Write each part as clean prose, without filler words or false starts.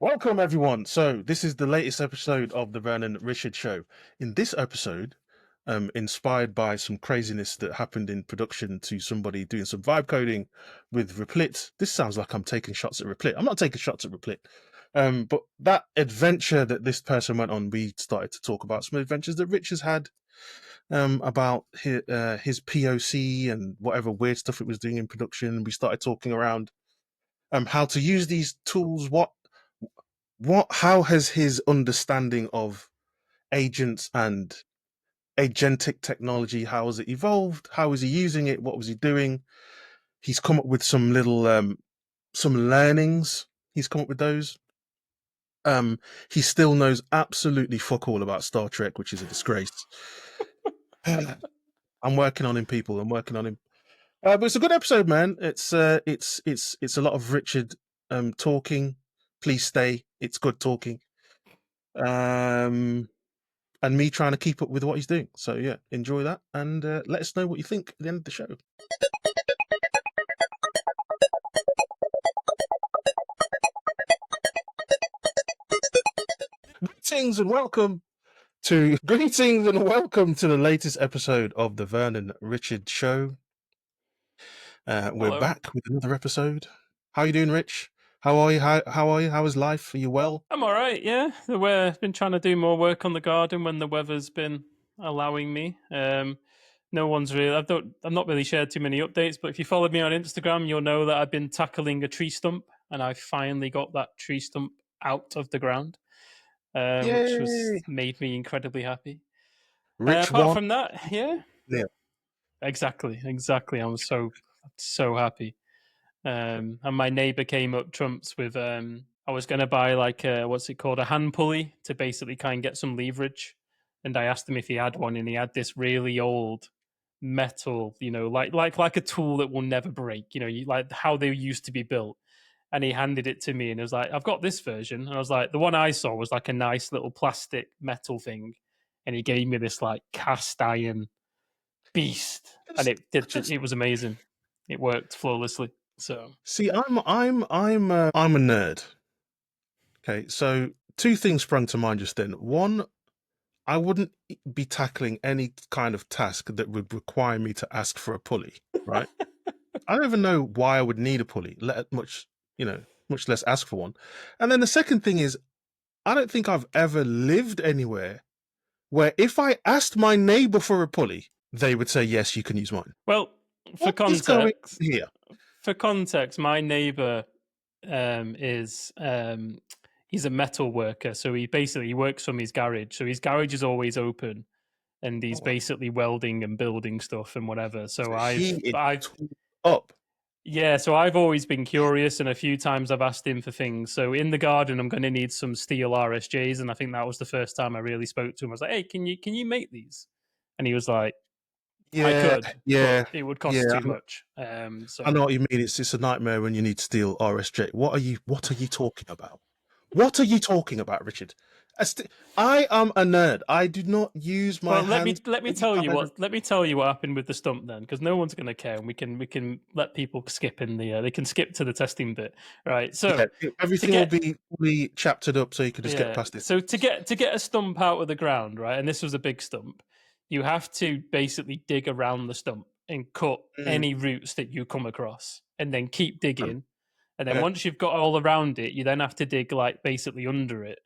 Welcome, everyone. So, this is the latest episode of the Vernon Richard Show. In this episode, inspired by some craziness that happened in production to somebody doing some vibe coding with Replit. This sounds like I'm taking shots at Replit. I'm not taking shots at Replit. But that adventure that this person went on, we started to talk about some adventures that Rich has had about his POC and whatever weird stuff it was doing in production. We started talking around how to use these tools, how has his understanding of agents and agentic technology, how has it evolved? How is he using it? What was he doing? He's come up with some little some learnings. He's come up with those. He still knows absolutely fuck all about Star Trek, which is a disgrace. I'm working on him, people. I'm working on him. But it's a good episode, man. It's a lot of Richard talking. Please stay. It's good talking. And me trying to keep up with what he's doing. So yeah, enjoy that and let us know what you think at the end of the show. Greetings and welcome to the latest episode of the Vernon Richard Show. We're back with another episode. How you doing, Rich? How are you? How are you? How is life? Are you well? I'm all right. Yeah, I've been trying to do more work on the garden when the weather's been allowing me. No one's really. I've not really shared too many updates, but if you followed me on Instagram, you'll know that I've been tackling a tree stump, and I finally got that tree stump out of the ground, which made me incredibly happy. Rich apart one. from that, yeah, exactly. I'm so happy. And my neighbor came up trumps with I was going to buy like a hand pulley to basically kind of get some leverage, and I asked him if he had one, and he had this really old metal, like a tool that will never break, like how they used to be built. And he handed it to me, and it was like, I've got this version, and I was like, the one I saw was like a nice little plastic metal thing, and he gave me this like cast iron beast, and it was amazing. It worked flawlessly. So see, I'm a nerd. Okay, so two things sprung to mind just then. One, I wouldn't be tackling any kind of task that would require me to ask for a pulley, right? I don't even know why I would need a pulley, much less ask for one. And then the second thing is, I don't think I've ever lived anywhere where if I asked my neighbor for a pulley, they would say, yes, you can use mine. Well, for context, my neighbor he's a metal worker, so he works from his garage. So his garage is always open, and he's basically welding and building stuff and whatever. So I've up. Yeah, so I've always been curious, and a few times I've asked him for things. So in the garden, I'm going to need some steel RSJs, and I think that was the first time I really spoke to him. I was like, "Hey, can you make these?" And he was like, Yeah, "I could, yeah, but it would cost too much." So I know what you mean. It's a nightmare when you need steel RSJ. What are you talking about? What are you talking about, Richard? I am a nerd. I do not use my hands. Let me tell you what happened with the stump then, because no one's going to care, and we can let people skip they can skip to the testing bit, right? So everything will be fully chaptered up, so you can just get past it. So to get a stump out of the ground, right, and this was a big stump, you have to basically dig around the stump and cut any roots that you come across, and then keep digging. And then once you've got all around it, you then have to dig like basically under it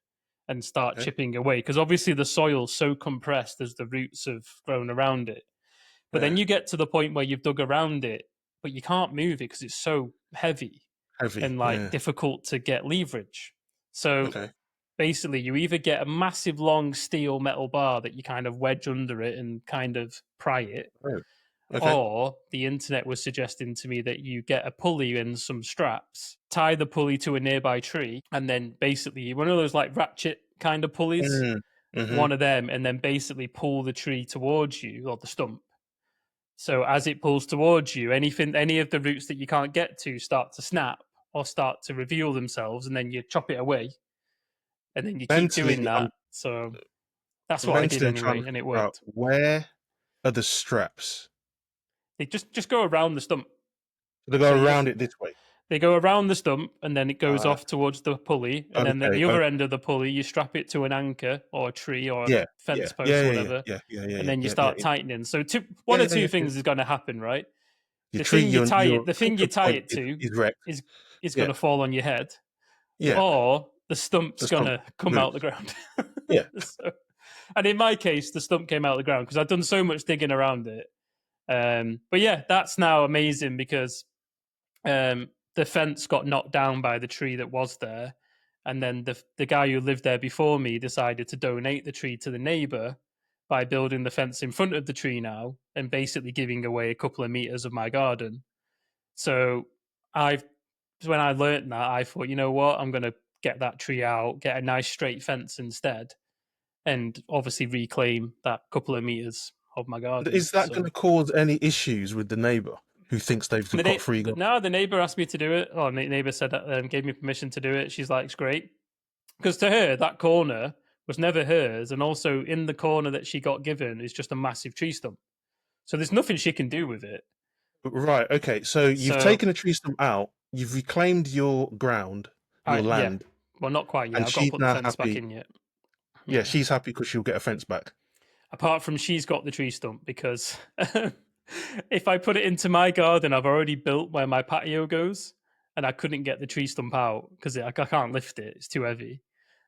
and start chipping away, because obviously the soil's so compressed as the roots have grown around it. But then you get to the point where you've dug around it, but you can't move it because it's so heavy and difficult to get leverage. So basically, you either get a massive long steel metal bar that you kind of wedge under it and kind of pry it, or the internet was suggesting to me that you get a pulley and some straps, tie the pulley to a nearby tree, and then basically one of those like ratchet kind of pulleys, one of them, and then basically pull the tree towards you, or the stump. So as it pulls towards you, any of the roots that you can't get to start to snap or start to reveal themselves, and then you chop it away, and then you keep doing that. So that's what I did anyway, and it worked. Where are the straps? They just go around the stump. They go around it this way. They go around the stump, and then it goes off towards the pulley, and then at Okay. the other end of the pulley, you strap it to an anchor or a tree or a Yeah. fence Yeah. post Yeah. or Yeah. whatever, Yeah. Yeah. Yeah. and Yeah. then you Yeah. Yeah. start Yeah. tightening. So Yeah. one or Yeah. two Yeah. things is going to happen, right? Your The tree, thing you tie your it, the thing you anchor tie point it to, is wrecked. is going Yeah. to fall on your head, Yeah. or the stump's The going stump to come moves. out the ground. Yeah. So, and in my case, the stump came out of the ground because I'd done so much digging around it. But yeah, that's now amazing because the fence got knocked down by the tree that was there, and then the guy who lived there before me decided to donate the tree to the neighbor by building the fence in front of the tree now and basically giving away a couple of meters of my garden. So I've when I learnt that, I thought, you know what, I'm going to get that tree out, get a nice straight fence instead, and obviously reclaim that couple of meters of my garden. Is that going So to cause any issues with the neighbor who thinks they've got free garden? no, the neighbor asked me to do it. Oh, neighbor said gave me permission to do it. She's like, it's great because to her that corner was never hers, and also in the corner that she got given is just a massive tree stump. So there's nothing she can do with it. Right. Okay. So you've So taken a tree stump out. You've reclaimed your ground, your yeah, land, well, not quite yet. and I've got to she's put the now fence back happy. in yet. Yeah, Yeah. she's happy because she'll get a fence back. Apart from she's got the tree stump because if I put it into my garden, I've already built where my patio goes, and I couldn't get the tree stump out because I can't lift it; it's too heavy.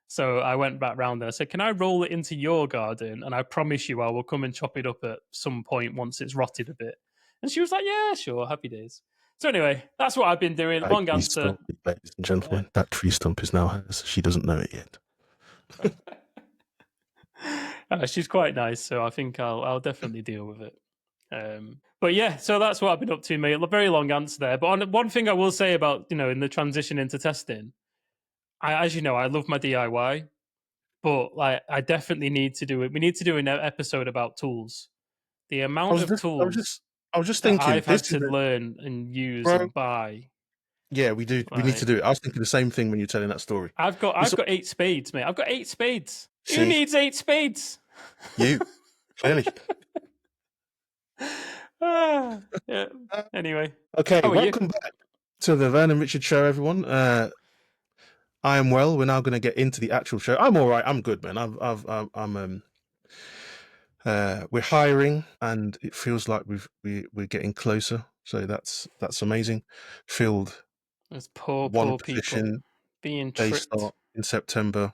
So I went back round there. I said, "Can I roll it into your garden? And I promise you, I will come and chop it up at some point once it's rotted a bit." And she was like, "Yeah, sure, happy days." So anyway, that's what I've been doing. That Long tree answer. stump, ladies and gentlemen, that tree stump is now hers. She doesn't know it yet. She's quite nice, so I think I'll definitely deal with it. But yeah, so that's what I've been up to, mate. A very long answer there. But on one thing I will say about in the transition into testing, as you know, I love my DIY, but like I definitely need to do it. We need to do an episode about tools. The I amount was of just, I was just, tools I was just that thinking. I've This had is to learn and use bro. and buy. Yeah, we do. We need to Like do it. I was thinking the same thing when you're telling that story. I've It's got 8 spades, mate. I've got 8 spades. Who see needs 8 spades? you clearly. Yeah. Anyway, Okay, how are you? welcome back to the Vernon Richard show, everyone. I am well. We're now going to get into the actual show. I'm all right. I'm good, man. We're hiring, and it feels like we're getting closer. So that's amazing. Filled Those poor one people position. being They tricked. start in September.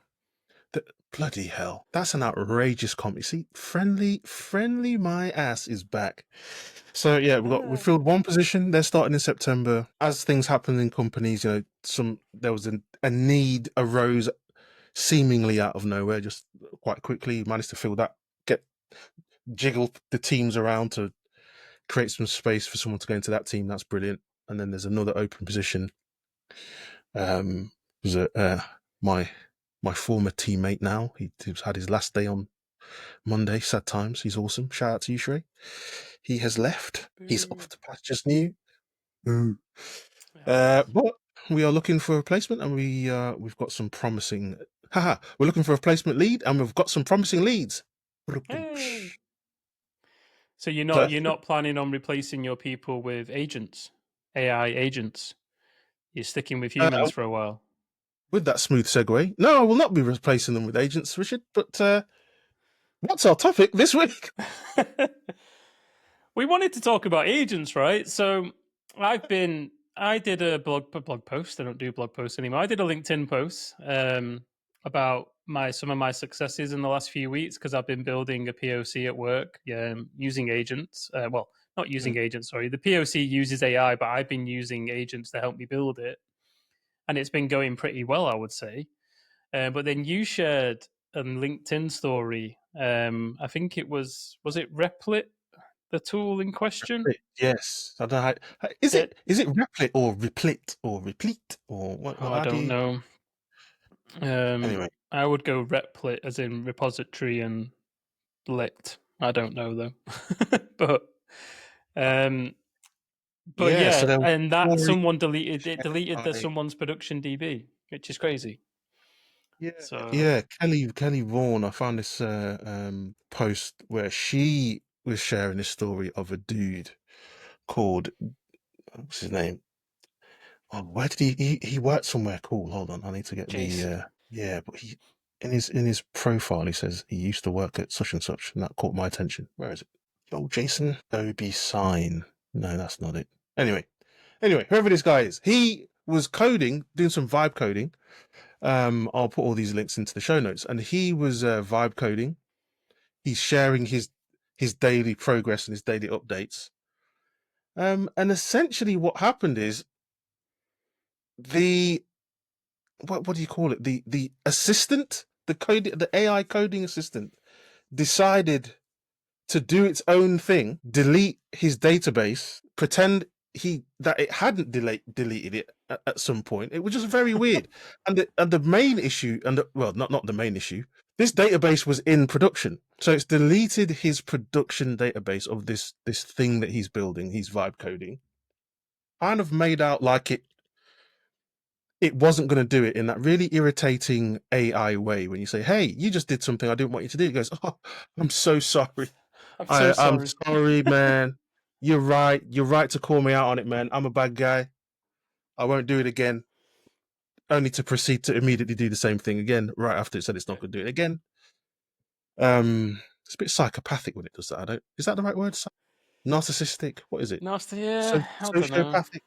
Bloody hell, that's an outrageous comment. See, friendly, my ass is back. So yeah, we filled one position. They're starting in September. As things happen in companies, there was a need arose seemingly out of nowhere, just quite quickly. Managed to fill that, jiggle the teams around to create some space for someone to go into that team. That's brilliant. And then there's another open position. Was my former teammate now. He's had his last day on Monday. Sad times. He's awesome. Shout out to you, Shrey. He has left. He's off to pastures new. Ooh. But we are looking for a replacement, and we've got some promising. We're looking for a replacement lead, and we've got some promising leads. Hey. So you're So, not planning on replacing your people with agents, AI agents. You're sticking with humans for a while. with that smooth segue, no, I will not be replacing them with agents, Richard. But what's our topic this week? We wanted to talk about agents, right? So I did a blog post. I don't do blog posts anymore. I did a LinkedIn post about some of my successes in the last few weeks because I've been building a POC at work using agents. Well, not using agents, sorry. The POC uses AI, but I've been using agents to help me build it, and it's been going pretty well, I would say. But then you shared a LinkedIn story. I think it was it Replit, the tool in question? Yes, I don't know. Is That it Replit or Replit or Replete or what? I How do don't you? know. Anyway, I would go Replit as in repository and lit. I don't know though, but um, yeah. So yeah, there was and that a story someone deleted it. shared Deleted that by someone's production DB, which is crazy. yeah, So yeah. Kelly Vaughan. I found this post where she was sharing this story of a dude called what's his name? Oh, where did he worked somewhere cool. Hold on, I need to get Jason. the yeah, but he in his profile he says he used to work at such and such, and that caught my attention. Where is it? Oh, Jason Obi Sign. No, that's not it. Anyway, whoever this guy is, he was coding, doing some vibe coding. I'll put all these links into the show notes, and he was vibe coding. He's sharing his daily progress and his daily updates. And essentially, what happened is the what do you call it? The assistant, the AI coding assistant, decided to do its own thing, delete his database, pretend that it hadn't deleted it at some point. It was just very weird. And the main issue, well, not the main issue. This database was in production, so it's deleted his production database of this thing that he's building. He's vibe coding, kind of made out like it wasn't going to do it in that really irritating AI way when you say, "Hey, you just did something I didn't want you to do." It goes, "Oh, I'm so sorry. I'm so I'm sorry. sorry, man. You're right. You're right to call me out on it, man. I'm a bad guy. I won't do it again." Only to proceed to immediately do the same thing again right after it said it's not going to do it again. It's a bit psychopathic when it does that. I don't. Is that the right word? Narcissistic? What is it? Nasty, yeah. I don't know. Sociopathic?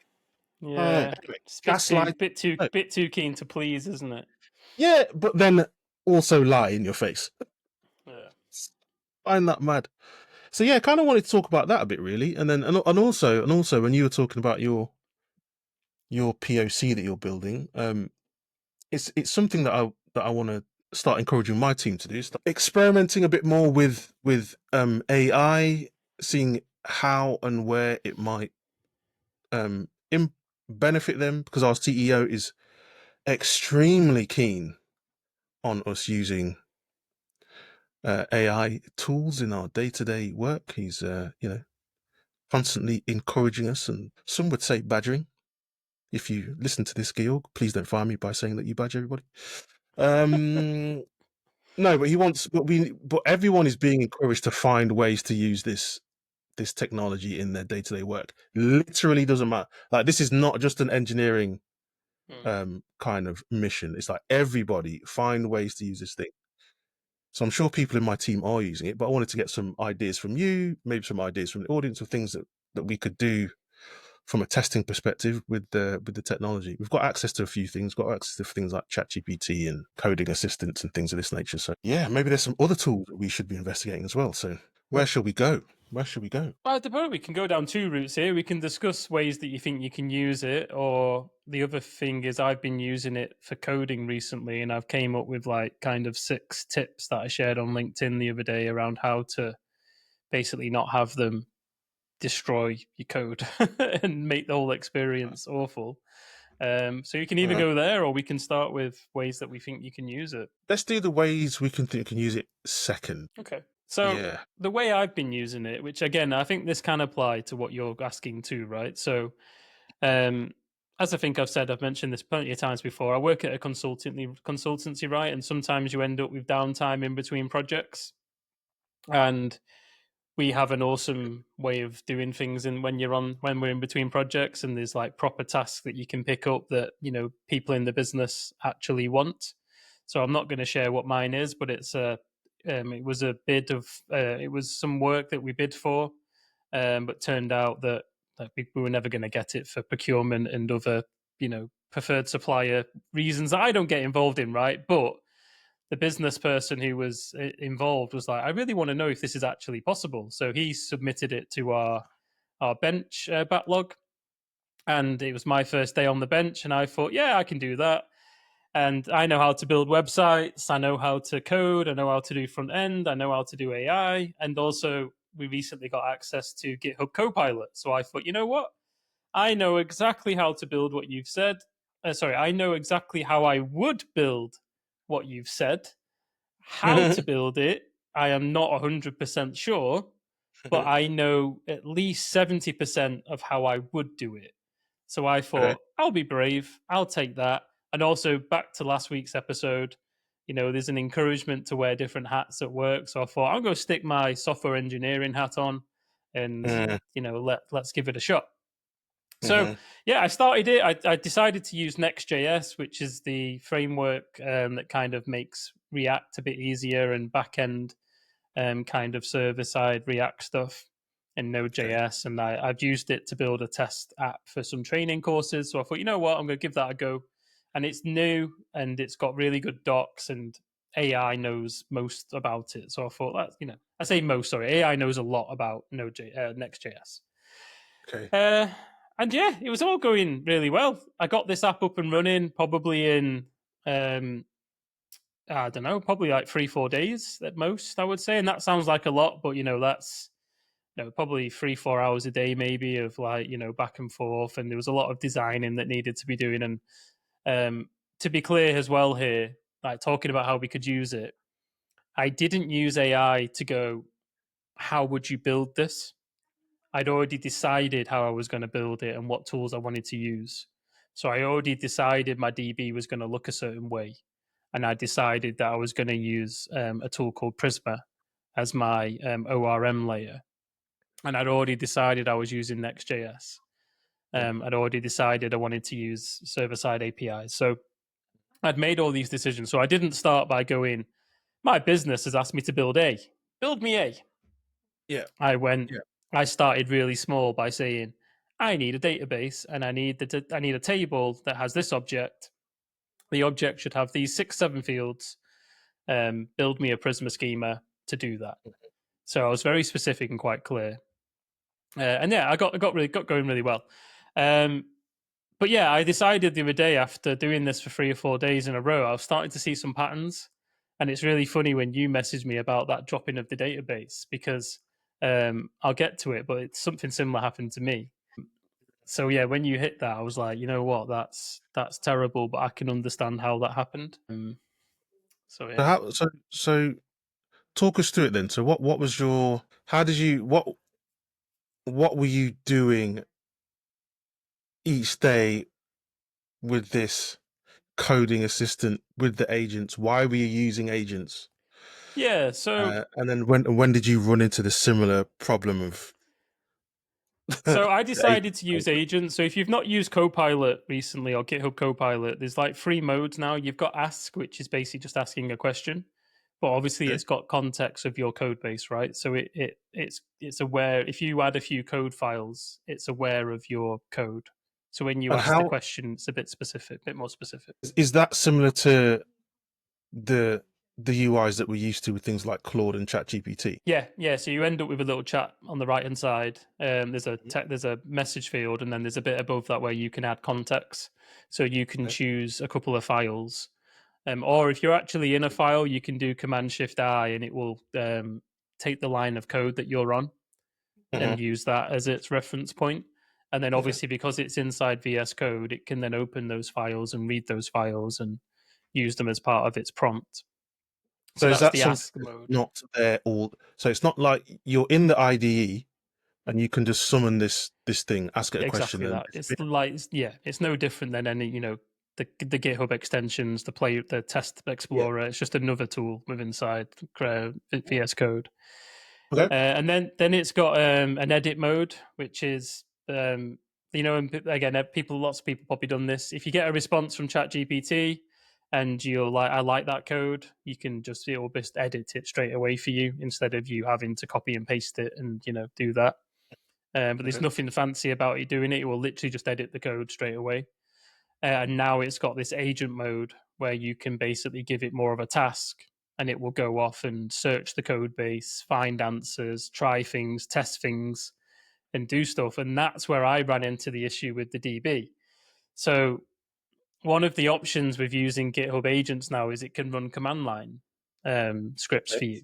Yeah, Anyway, it's a gaslight. No. bit too keen to please, isn't it? Yeah, but then also lie in your face. Yeah. Find that mad. So yeah, kind of wanted to talk about that a bit, really, and then and also when you were talking about your POC that you're building, it's something that I want to start encouraging my team to do. Start experimenting a bit more with AI, seeing how and where it might benefit them, because our CEO is extremely keen on us using AI tools in our day-to-day work. He's constantly encouraging us, and some would say badgering. If you listen to this, Georg, please don't fire me by saying that you badge everybody. No, but he wants, but everyone is being encouraged to find ways to use this technology in their day-to-day work. Literally doesn't matter. Like, this is not just an engineering kind of mission. It's like everybody find ways to use this thing. So I'm sure people in my team are using it, but I wanted to get some ideas from you, maybe some ideas from the audience of things that we could do from a testing perspective with the technology. We've got access to a few things, got access to things like ChatGPT and coding assistants and things of this nature. So yeah, maybe there's some other tools that we should be investigating as well. So where shall we go? Where should we go? Well, I suppose we can go down two routes here. We can discuss ways that you think you can use it, or the other thing is I've been using it for coding recently, and I've came up with like kind of 6 tips that I shared on LinkedIn the other day around how to basically not have them destroy your code and make the whole experience awful. So you can either go there, or we can start with ways that we think you can use it. Let's do the ways we can use it second. Okay. So Yeah. the way I've been using it, which again, I think this can apply to what you're asking too, right? So as I think I've mentioned this plenty of times before, I work at a consultancy, right? And sometimes you end up with downtime in between projects. And we have an awesome way of doing things, and when we're in between projects, and there's like proper tasks that you can pick up that people in the business actually want. So I'm not going to share what mine is, but it was a bid of it was some work that we bid for, but turned out that we were never going to get it for procurement and other preferred supplier reasons that I don't get involved in, right? But the business person who was involved was like, I really want to know if this is actually possible. So he submitted it to our bench backlog, and it was my first day on the bench, and I thought, yeah, I can do that. And I know how to build websites, I know how to code, I know how to do front end, I know how to do AI, and also we recently got access to GitHub Copilot. So I thought, you know what? I know exactly how to build what you've said. I know exactly how I would build what you've said. How to build it, I am not 100% sure, but I know at least 70% of how I would do it. So I thought, Okay. I'll be brave, I'll take that. And also, back to last week's episode, there's an encouragement to wear different hats at work. So I thought, I'll go stick my software engineering hat on and, let's give it a shot. So yeah, I started it. I decided to use Next.js, which is the framework that kind of makes React a bit easier and backend kind of server side React stuff and Node.js. And I've used it to build a test app for some training courses. So I thought, you know what, I'm going to give that a go. And it's new and it's got really good docs and AI knows most about it. So I thought that, I say most, sorry, AI knows a lot about Next.js. Okay. And yeah, it was all going really well. I got this app up and running probably in, I don't know, probably like 3-4 days at most, I would say. And that sounds like a lot, but that's probably 3-4 hours a day, maybe, of like, back and forth. And there was a lot of designing that needed to be doing. And to be clear as well here, like talking about how we could use it, I didn't use AI to go, how would you build this? I'd already decided how I was going to build it and what tools I wanted to use. So I already decided my DB was going to look a certain way. And I decided that I was going to use a tool called Prisma as my ORM layer. And I'd already decided I was using Next.js. I'd already decided I wanted to use server-side APIs. So I'd made all these decisions. So I didn't start by going, my business has asked me to build A. Build me A. Yeah. I started really small by saying, I need a database and I need a table that has this object. The object should have these 6-7 fields. Build me a Prisma schema to do that. So I was very specific and quite clear. And yeah, I got going really well. But yeah, I decided the other day after doing this for 3 or 4 days in a row, I was starting to see some patterns. And it's really funny when you messaged me about that dropping of the database because I'll get to it, but it's something similar happened to me. So yeah, when you hit that, I was like, you know what, that's terrible, but I can understand how that happened. So yeah. So talk us through it then. So what was your, how did you, what were you doing each day with this coding assistant with the agents? Why were you using agents? Yeah, so And then when did you run into the similar problem of So I the agent? decided to use agents. So if you've not used Copilot recently or GitHub Copilot, there's like 3 modes now. You've got Ask, which is basically just asking a question, but obviously Okay. it's got context of your code base, right? So it's aware if you add a few code files, it's aware of your code. So when you And ask the how question, it's a bit specific, a bit more specific. is that similar to the UIs that we're used to with things like Claude and ChatGPT? Yeah. So you end up with a little chat on the right hand side. There's a message field, and then there's a bit above that where you can add context. So you can Okay. choose a couple of files, or if you're actually in a file, you can do Command Shift I, and it will take the line of code that you're on and use that as its reference point. And then Okay. obviously because it's inside VS Code, it can then open those files and read those files and use them as part of its prompt. So So is that's that the something ask that's mode. not there all? So it's not like you're in the IDE and you can just summon this thing, ask it a question, Exactly and that. It's like it's no different than any the GitHub extensions, the Test yeah. Explorer. It's just another tool within inside VS Code. Okay. And then it's got an edit mode, which is and again, lots of people probably done this. If you get a response from ChatGPT and you're like, I like that code, you can it will just edit it straight away for you instead of you having to copy and paste it and do that. But there's Okay. nothing fancy about it doing it. It will literally just edit the code straight away. And now it's got this agent mode where you can basically give it more of a task and it will go off and search the code base, find answers, try things, test things, and do stuff. And that's where I ran into the issue with the DB. So one of the options with using GitHub Agents now is it can run command line scripts Okay. for you.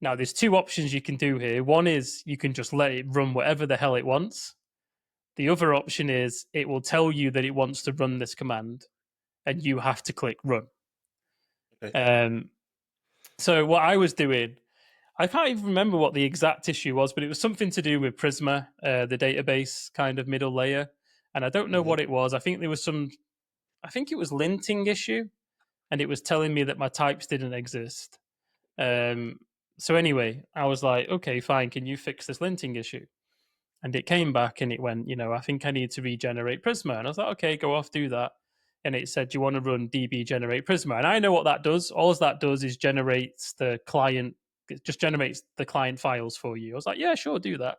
Now, there's 2 options you can do here. One is you can just let it run whatever the hell it wants. The other option is it will tell you that it wants to run this command and you have to click run. Okay. So what I was doing, I can't even remember what the exact issue was, but it was something to do with Prisma, the database kind of middle layer. And I don't know what it was. I think it was linting issue, and it was telling me that my types didn't exist. So anyway, I was like, okay, fine. Can you fix this linting issue? And it came back and it went, I think I need to regenerate Prisma. And I was like, okay, go off, do that. And it said, do you want to run db generate Prisma? And I know what that does. All that does is generates the client, it just generates the client files for you. I was like, yeah, sure, do that.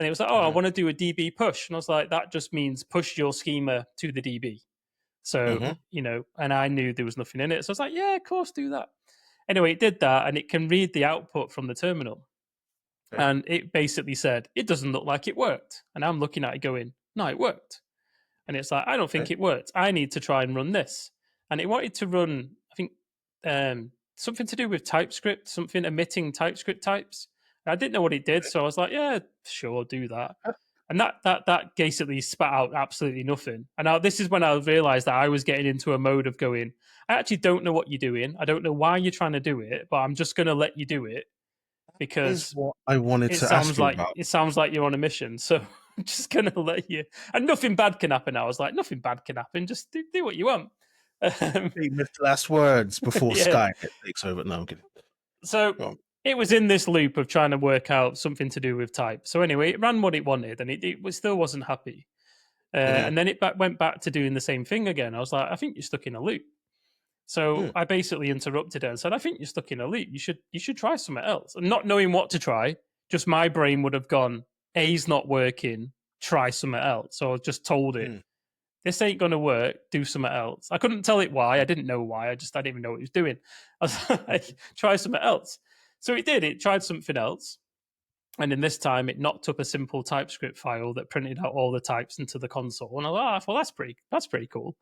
And it was like, oh, I want to do a db push. And I was like, that just means push your schema to the db. So, and I knew there was nothing in it. So I was like, yeah, of course, do that. Anyway, it did that and it can read the output from the terminal. Okay. And it basically said, it doesn't look like it worked. And I'm looking at it going, no, it worked. And it's like, I don't think it worked. I need to try and run this. And it wanted to run, I think, something to do with TypeScript, something emitting TypeScript types. And I didn't know what it did. So I was like, yeah, sure, do that. And that basically spat out absolutely nothing. And this is when I realized that I was getting into a mode of going, I actually don't know what you're doing. I don't know why you're trying to do it, but I'm just going to let you do it because what I wanted to ask you about. It sounds like you're on a mission. So I'm just going to let you. And nothing bad can happen. I was like, nothing bad can happen. Just do what you want. Famous last words before Sky takes over. No, I'm kidding. So it was in this loop of trying to work out something to do with type. So anyway, it ran what it wanted, and it still wasn't happy. And then it went back to doing the same thing again. I was like, I think you're stuck in a loop. So I basically interrupted it and said, I think you're stuck in a loop. You should try something else. And not knowing what to try, just my brain would have gone, A's not working, try something else. So I just told it, this ain't going to work, do something else. I couldn't tell it why. I didn't know why. I didn't even know what it was doing. I was like, try something else. So it did. It tried something else. And in this time, it knocked up a simple TypeScript file that printed out all the types into the console. And I was like, well, that's pretty cool.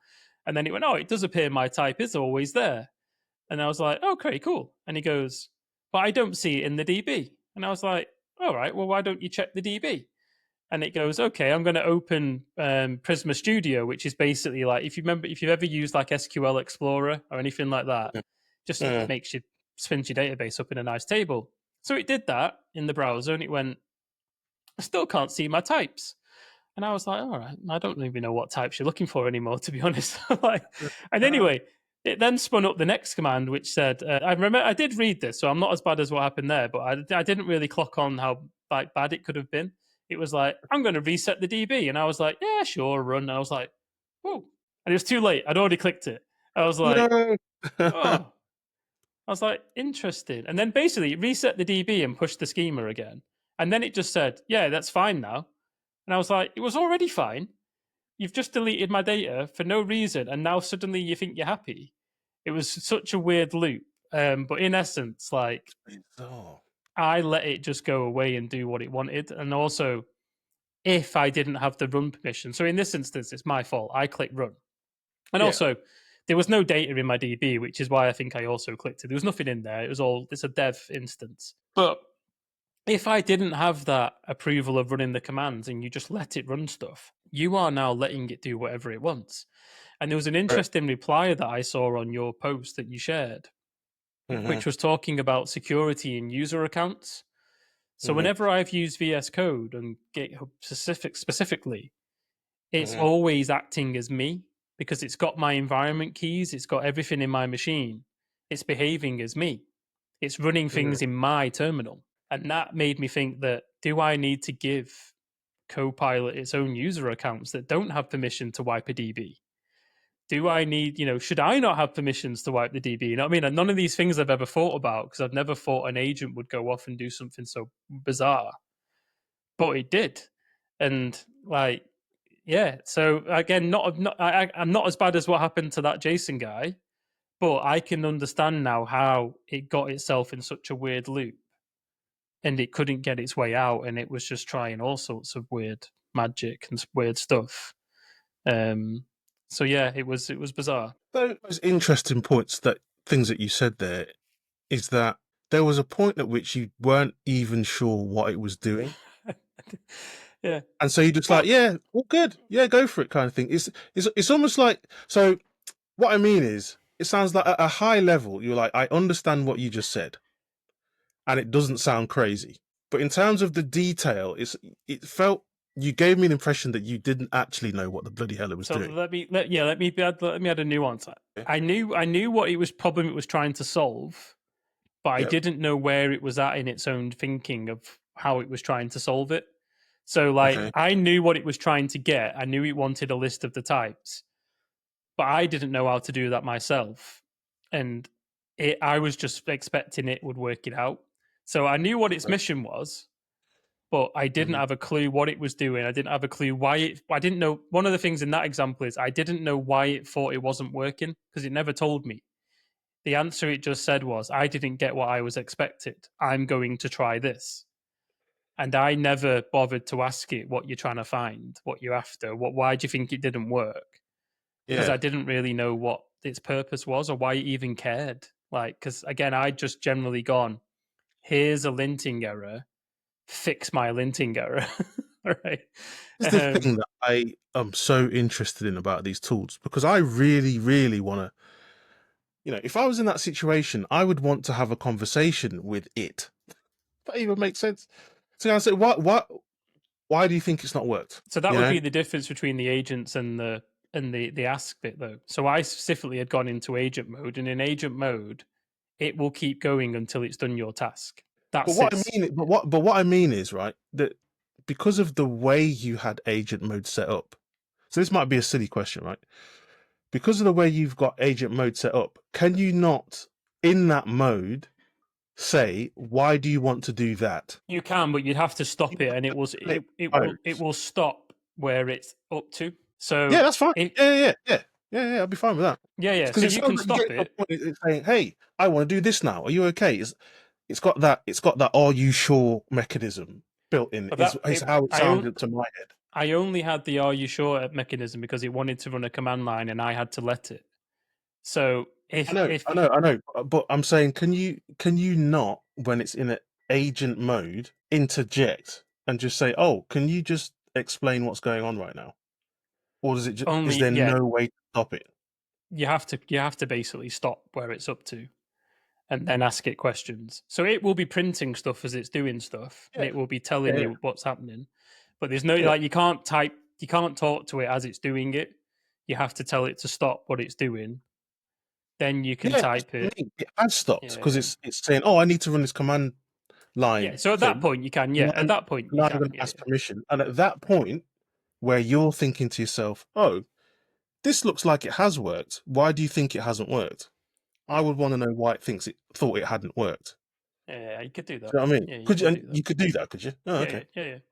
And then it went, oh, it does appear my type is always there. And I was like, okay, cool. And he goes, but I don't see it in the DB. And I was like, all right, well, why don't you check the DB? And it goes, okay, I'm going to open Prisma Studio, which is basically like, if you've ever used like SQL Explorer or anything like that, just makes you spins your database up in a nice table. So it did that in the browser and it went, I still can't see my types. And I was like, all right, I don't even know what types you're looking for anymore, to be honest. And anyway, it then spun up the next command, which said, I remember I did read this, so I'm not as bad as what happened there, but I didn't really clock on how bad it could have been. It was like, I'm going to reset the DB. And I was like, yeah, sure, run. And I was like, whoa. And it was too late. I'd already clicked it. I was like, no. oh. I was like, interesting. And then basically reset the DB and push the schema again. And then it just said, yeah, that's fine now. And I was like, it was already fine. You've just deleted my data for no reason. And now suddenly you think you're happy. It was such a weird loop. But in essence, like, I let it just go away and do what it wanted. And also, if I didn't have the run permission. So in this instance, it's my fault. I clicked run. And also, there was no data in my DB, which is why I think I also clicked it. There was nothing in there. It's a dev instance. But if I didn't have that approval of running the commands and you just let it run stuff, you are now letting it do whatever it wants. And there was an interesting reply that I saw on your post that you shared, which was talking about security in user accounts. So whenever I've used VS Code and GitHub specifically, it's always acting as me because it's got my environment keys, it's got everything in my machine. It's behaving as me. It's running things in my terminal. And that made me think that, do I need to give Copilot its own user accounts that don't have permission to wipe a DB? Do I need, should I not have permissions to wipe the DB? You know what I mean? And none of these things I've ever thought about because I've never thought an agent would go off and do something so bizarre. But it did. And so again, I'm not as bad as what happened to that Jason guy, but I can understand now how it got itself in such a weird loop. And it couldn't get its way out, and it was just trying all sorts of weird magic and weird stuff. So yeah, it was bizarre. Those interesting things that you said there, is that there was a point at which you weren't even sure what it was doing. Yeah. And so you're just like, yeah, all good, yeah, go for it, kind of thing. It's almost like, so what I mean is, it sounds like at a high level, you're like, I understand what you just said, and it doesn't sound crazy. But in terms of the detail, it felt, you gave me an impression that you didn't actually know what the bloody hell it was doing. Let me add a nuance. Okay. I knew what problem it was trying to solve, but I didn't know where it was at in its own thinking of how it was trying to solve it. So like Okay. I knew what it was trying to get. I knew it wanted a list of the types, but I didn't know how to do that myself. And I was just expecting it would work it out. So I knew what its mission was, but I didn't Mhm. have a clue what it was doing. I didn't have a clue why it. I didn't know. One of the things in that example is I didn't know why it thought it wasn't working because it never told me. The answer it just said was, I didn't get what I was expected. I'm going to try this. And I never bothered to ask it what you're trying to find, what you're after, why do you think it didn't work? Because Yeah. I didn't really know what its purpose was or why it even cared. Like, because again, I'd just generally gone, here's a linting error, fix my linting error. Right. This is the thing that I am so interested in about these tools, because I really, really want to, if I was in that situation, I would want to have a conversation with it. That even makes sense. So I said, why do you think it's not worked? So that would be the difference between the agents and the ask bit, though. So I specifically had gone into agent mode, and in agent mode, it will keep going until it's done your task. But That's what it. I mean, what I mean is, right, that because of the way you had agent mode set up. So this might be a silly question, right? Because of the way you've got agent mode set up, can you not, in that mode, say, why do you want to do that? You can, but you'd have to stop it, and it will stop where it's up to. So Yeah, that's fine. it, Yeah. I'll be fine with that. yeah. Because So it you sounds can like you get stop to a it. point it's saying, "Hey, I want to do this now. Are you okay?" It's got that. Are you sure mechanism built in. But Is how it sounded to my head. I only had the "Are you sure" mechanism because it wanted to run a command line, and I had to let it. So if I know. But I'm saying, can you not, when it's in an agent mode, interject and just say, "Oh, can you just explain what's going on right now?" Or does it? Is only there no way to stop it? you have to basically stop where it's up to and then ask it questions. So it will be printing stuff as it's doing stuff, and Yeah, it will be telling yeah, you what's happening. But there's no yeah. like you can't talk to it as it's doing it. You have to tell it to stop what it's doing. Then you can Yeah, that's type what it. I mean. It has stopped because Yeah. it's saying, "Oh, I need to run this command Yeah. line So at that thing," point you can, and yeah. At that point you I'm can, going to yeah, ask permission. And at that point, where you're thinking to yourself, "Oh, this looks like it has worked. Why do you think it hasn't worked?" I yeah. would want to know why it thought it hadn't worked. Yeah, you could do Do that. you know what I mean? Yeah, you Could you? could And do that. you could do that, could you? Oh, Yeah, okay. yeah. Okay.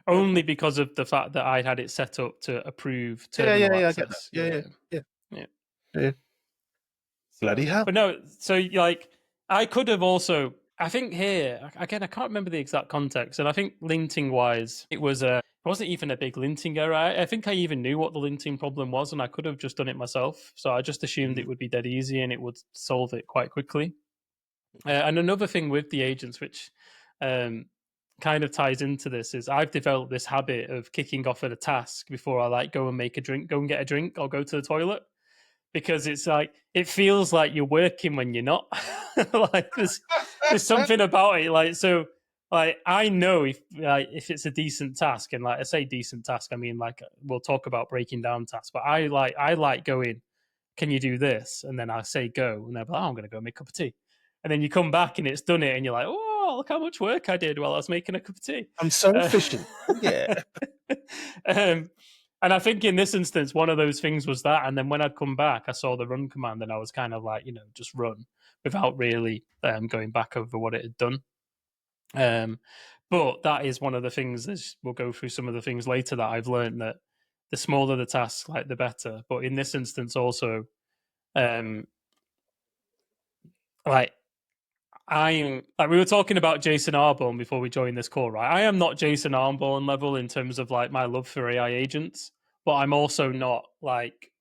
Only because of the fact that I had it set up to approve terminal Yeah. I get that. access. Yeah, Yeah. yeah. Yeah. Bloody So, hell. but no, so like I could have also. I think here again, I can't remember the exact context, and I think linting wise, it wasn't even a big linting error. I think I even knew what the linting problem was, and I could have just done it myself. So I just assumed it Mhm. would be dead easy and it would solve it quite quickly. And another thing with the agents, which um, kind of ties into this, is I've developed this habit of kicking off at a task before I like go and make a drink, go and get a drink, or go to the toilet, because it's like it feels like you're working when you're not. Like there's something about it. Like so, like I know if it's a decent task, and like I say decent task, I mean like we'll talk about breaking down tasks, but I like going. Can you do this? And then I say go, and they're like, oh, I'm going to go make a cup of tea. And then you come back and it's done it, and you're like, oh, look how much work I did while I was making a cup of tea. I'm so Uh, efficient. Yeah. um, and I think in this instance, one of those things was that. And then when I'd come back, I saw the run command, and I was kind of like, just run without really going back over what it had done. But that is one of the things, as we'll go through some of the things later, that I've learned that the smaller the task, like the better. But in this instance, also, um, like I'm like we were talking about Jason Arborn before we joined this call, right? I am not Jason Arborn level in terms of like my love for AI agents, but I'm also not like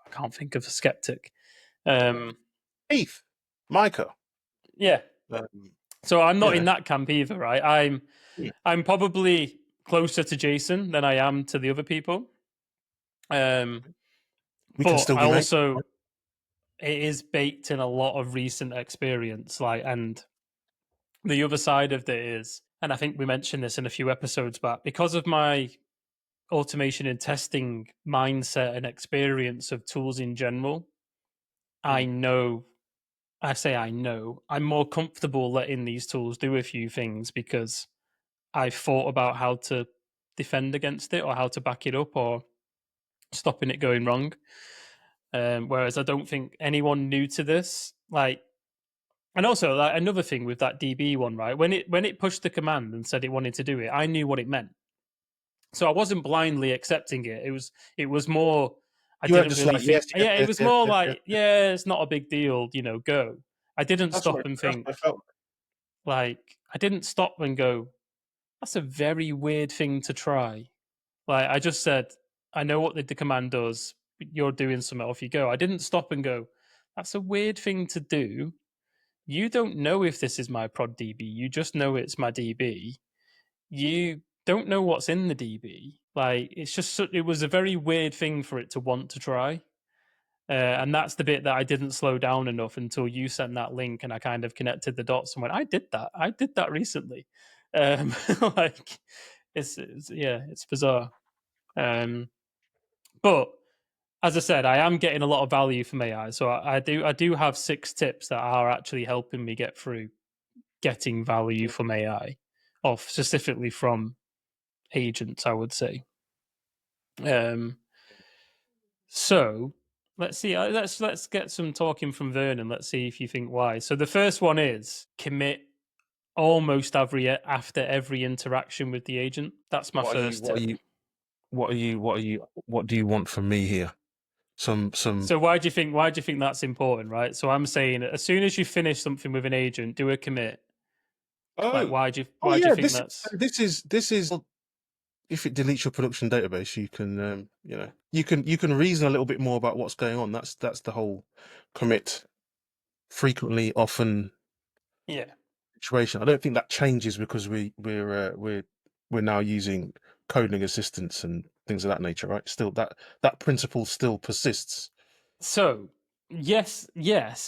I can't think of a skeptic. Um, Keith Maaike. yeah, Um, so I'm not yeah. in that camp either, right? Yeah. I'm probably closer to Jason than I am to the other people. We can But still I be mates. also it is baked in a lot of recent experience, like and the other side of it is, and I think we mentioned this in a few episodes back, because of my automation and testing mindset and experience of tools in general, I Mm. know, I say I know, I'm more comfortable letting these tools do a few things because I've thought about how to defend against it or how to back it up or stopping it going wrong. Whereas I don't think anyone new to this, like, and also like another thing with that DB one, right? When it pushed the command and said it wanted to do it, I knew what it meant, so I wasn't blindly accepting it. It was more. I You weren't didn't just really like, yes, think. yes, Yeah, it yes, was yes, more yes, yes. like, yeah, it's not a big deal, go. I didn't stop and That's what I think. felt. Like, I didn't stop and go, that's a very weird thing to try. Like, I just said, I know what the command does. You're doing something, off you go. I didn't stop and go, that's a weird thing to do. You don't know if this is my prod DB. You just know it's my DB. You don't know what's in the DB. Like, it's just, it was a very weird thing for it to want to try. And that's the bit that I didn't slow down enough until you sent that link, and I kind of connected the dots and went, I did that. I did that recently. Like, it's bizarre. But as I said, I am getting a lot of value from AI. So I do have 6 tips that are actually helping me get through getting value from AI, or specifically from agents, I would say. So let's see. Let's get some talking from Vernon. Let's see if you think why. So the first one is commit almost after every interaction with the agent. That's my first tip. What do you want from me here? Some So why do you think that's important, right? So I'm saying as soon as you finish something with an agent, do a commit. Like oh why do you yeah, think that's this is if it deletes your production database, you can you can reason a little bit more about what's going on. That's the whole commit frequently, often yeah. situation. I don't think that changes because we're now using coding assistants and things of that nature, right? Still, that principle still persists. So yes,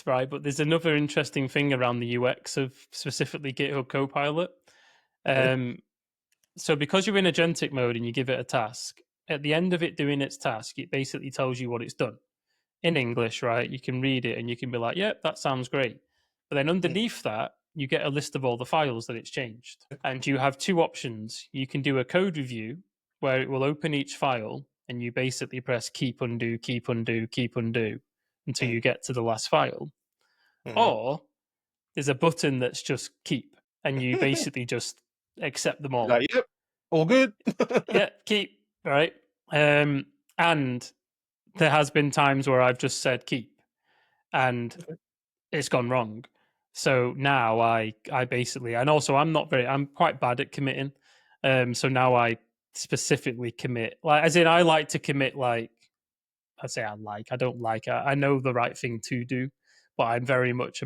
right. But there's another interesting thing around the UX of specifically GitHub Copilot. Okay. So because you're in agentic mode and you give it a task, at the end of it doing its task, it basically tells you what it's done in English, right? You can read it and you can be like, yep, that sounds great. But then underneath that, you get a list of all the files that it's changed. And you have 2 options. You can do a code review where it will open each file and you basically press keep undo, keep undo, keep undo until you get to the last file. Mm-hmm. Or there's a button that's just keep, and you basically just accept them all. Like, yep, all good. Yeah, keep, right? And there has been times where I've just said keep and it's gone wrong. So now I basically, and also I'm quite bad at committing. So now I specifically commit, like, as in I like to commit, like, I don't like, I know the right thing to do, but I'm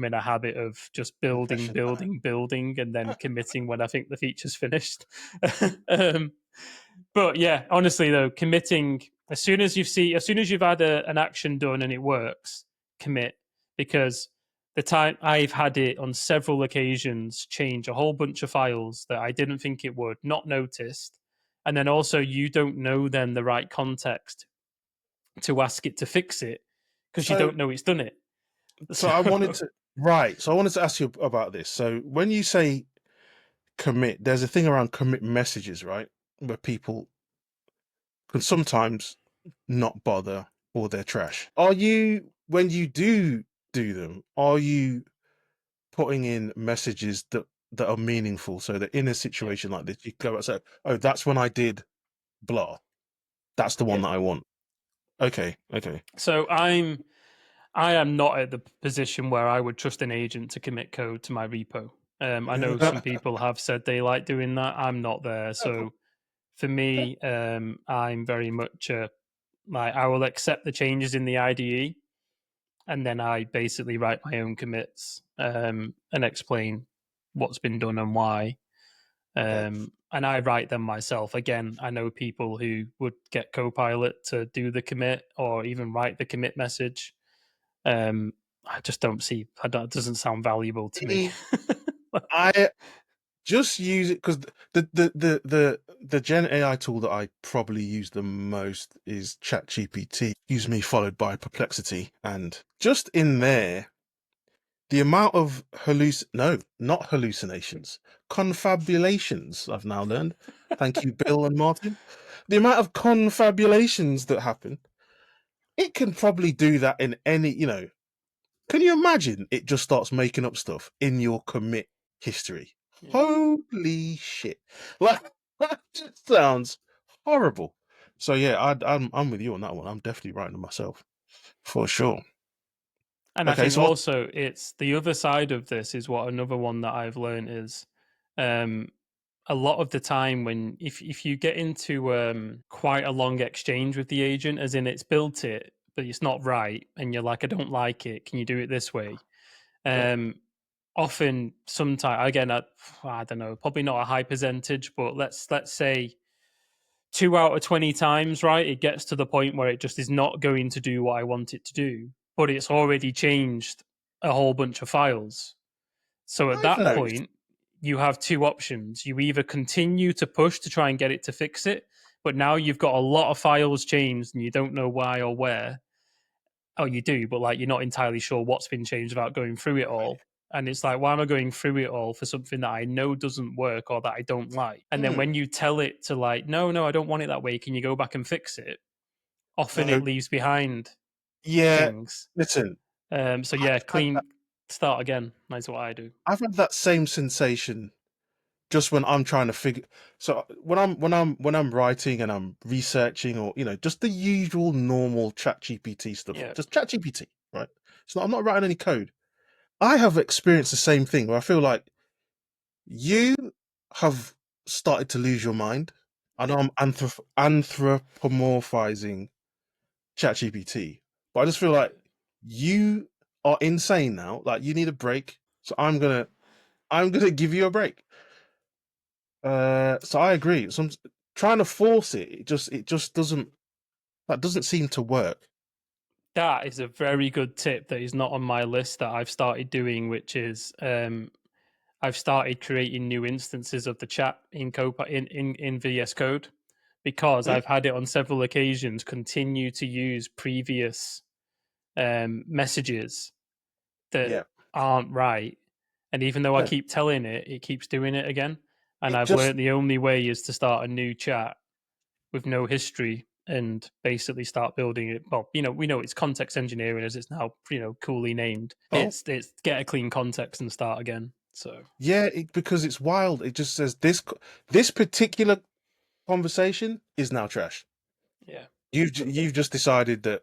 in a habit of just building, Confession time. building, building, and then committing when I think the feature's finished. um, but yeah, honestly though, committing as soon as you've had an action done and it works, commit, because the time I've had it on several occasions change a whole bunch of files that I didn't think it would, not noticed, and then also you don't know then the right context to ask it to fix it because you So, don't know it's done it. so So I wanted to right. So I wanted to ask you about this. So when you say commit, there's a thing around commit messages, right? Where people can sometimes not bother or they're trash. Are you, when you do them, are you putting in messages that are meaningful so that in a yeah, situation like this, you go and say, oh, that's when I did blah. That's the one yeah. that I want. Okay, okay. So I am not at the position where I would trust an agent to commit code to my repo. I know some people have said they like doing that. I'm not there. So for me, I'm very much like, I will accept the changes in the IDE, and then I basically write my own commits and explain what's been done and why. Okay. And I write them myself. Again, I know people who would get Copilot to do the commit or even write the commit message. I just don't see. It doesn't sound valuable to me. I just use it because the Gen AI tool that I probably use the most is ChatGPT. Use me followed by Perplexity, and just in there, The amount of not hallucinations, confabulations, I've now learned. Thank you, Bill and Martin. The amount of confabulations that happen, it can probably do that in any. Can you imagine it just starts making up stuff in your commit history? Yeah. Holy shit. Like, that just sounds horrible. So yeah, I'm with you on that one. I'm definitely writing to myself for sure. And I Okay, think so what? also it's the other side of this is what another one that I've learned is um, a lot of the time when if you get into quite a long exchange with the agent, as in it's built it, but it's not right, and you're like, I don't like it. Can you do it this way? Yeah. Often, sometimes again, I don't know, probably not a high percentage, but let's say 2 out of 20 times, right? It gets to the point where it just is not going to do what I want it to do, but it's already changed a whole bunch of files. So at I've that noticed. point, you have two options. You either continue to push to try and get it to fix it, but now you've got a lot of files changed and you don't know why or where. Oh, you do, but like you're not entirely sure what's been changed without going through it Right. all. And it's like, why am I going through it all for something that I know doesn't work or that I don't like? And then Hmm. when you tell it to like, no, I don't want it that way. Can you go back and fix it? Often it No. leaves behind Yeah. things. Listen, So yeah, clean, start again. That's what I do. I've had that same sensation just when I'm trying to figure. So when I'm writing and I'm researching, or just the usual normal chat GPT stuff, Yeah, just chat GPT, right? It's not I'm not writing any code. I have experienced the same thing where I feel like you have started to lose your mind. I know I'm anthropomorphizing ChatGPT, but I just feel like you are insane now. Like, you need a break, so I'm gonna give you a break. So I agree. Some Trying to force it, it just doesn't seem to work. that is a very good tip that is not on my list that I've started doing, which is I've started creating new instances of the chat in VS Code because Hmm? I've had it on several occasions continue to use previous messages that Yeah. aren't right. And even though I No, keep telling it, it keeps doing it again. And it I've just learned the only way is to start a new chat with no history and basically start building it. Well, we know it's context engineering as it's now, coolly named. oh It's get a clean context and start again. So yeah, because it's wild. It just says this particular conversation is now trash. yeah. You've just decided that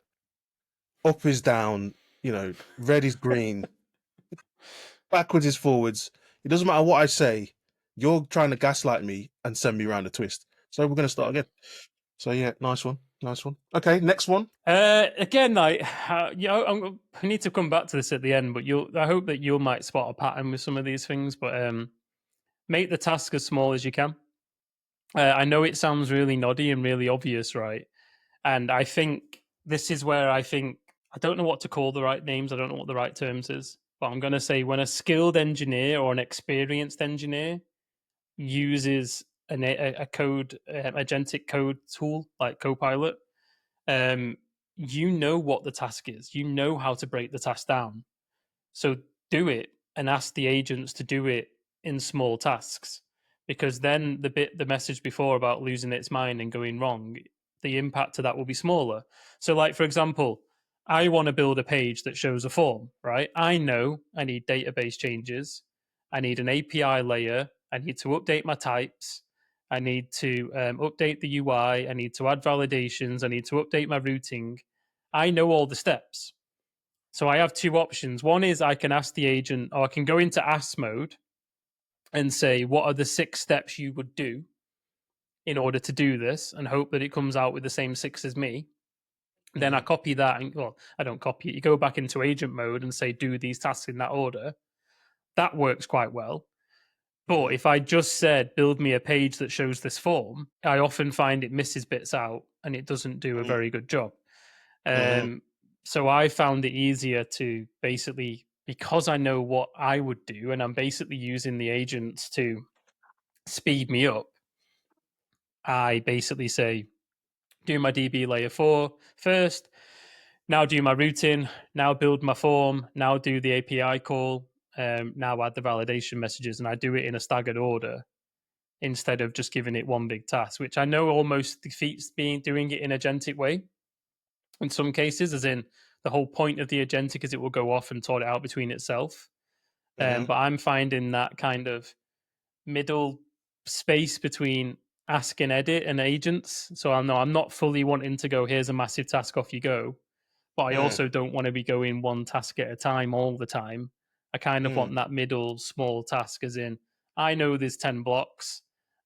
up is down, red is green, backwards is forwards. It doesn't matter what I say. You're trying to gaslight me and send me around a twist. So we're gonna start Yeah. again. So yeah, nice one, nice one. Okay, next one. Again, like, I need to come back to this at the end, but I hope that you might spot a pattern with some of these things. But make the task as small as you can. I know it sounds really noddy and really obvious, right? And I think this is where I don't know what to call the right names. I don't know what the right terms is, but I'm going to say when a skilled engineer or an experienced engineer uses a code agentic code tool like Copilot, um, you know what the task is. You know how to break the task down. So do it and ask the agents to do it in small tasks, because then the message before about losing its mind and going wrong, the impact to that will be smaller. So, like for example, I want to build a page that shows a form, right? I know I need database changes. I need an API layer. I need to update my types. I need to update the UI. I need to add validations. I need to update my routing. I know all the steps. So I have two options. One is I can ask the agent, or I can go into ask mode and say, what are the 6 steps you would do in order to do this, and hope that it comes out with the same 6 as me. Then I Mhm. copy that, and well, I don't copy it. You go back into agent mode and say, do these tasks in that order. That works quite well. But Mhm. if I just said, build me a page that shows this form, I often find it misses bits out and it doesn't do a Mhm. very good job. Mhm. Um, so I found it easier to basically, because I know what I would do, and I'm basically using the agents to speed me up. I basically say, do my DB layer 4 first, now do my routing, now build my form, now do the API call, now add the validation messages, and I do it in a staggered order instead of just giving it one big task, which I know almost defeats doing it in agentic way in some cases, as in the whole point of the agentic is it will go off and sort it out between itself. Mm-hmm. But I'm finding that kind of middle space between ask and edit and agents. So I know I'm not fully wanting to go, here's a massive task, off you go. But I Mm, also don't want to be going one task at a time all the time. I kind of mm, want that middle small task, as in, I know there's 10 blocks.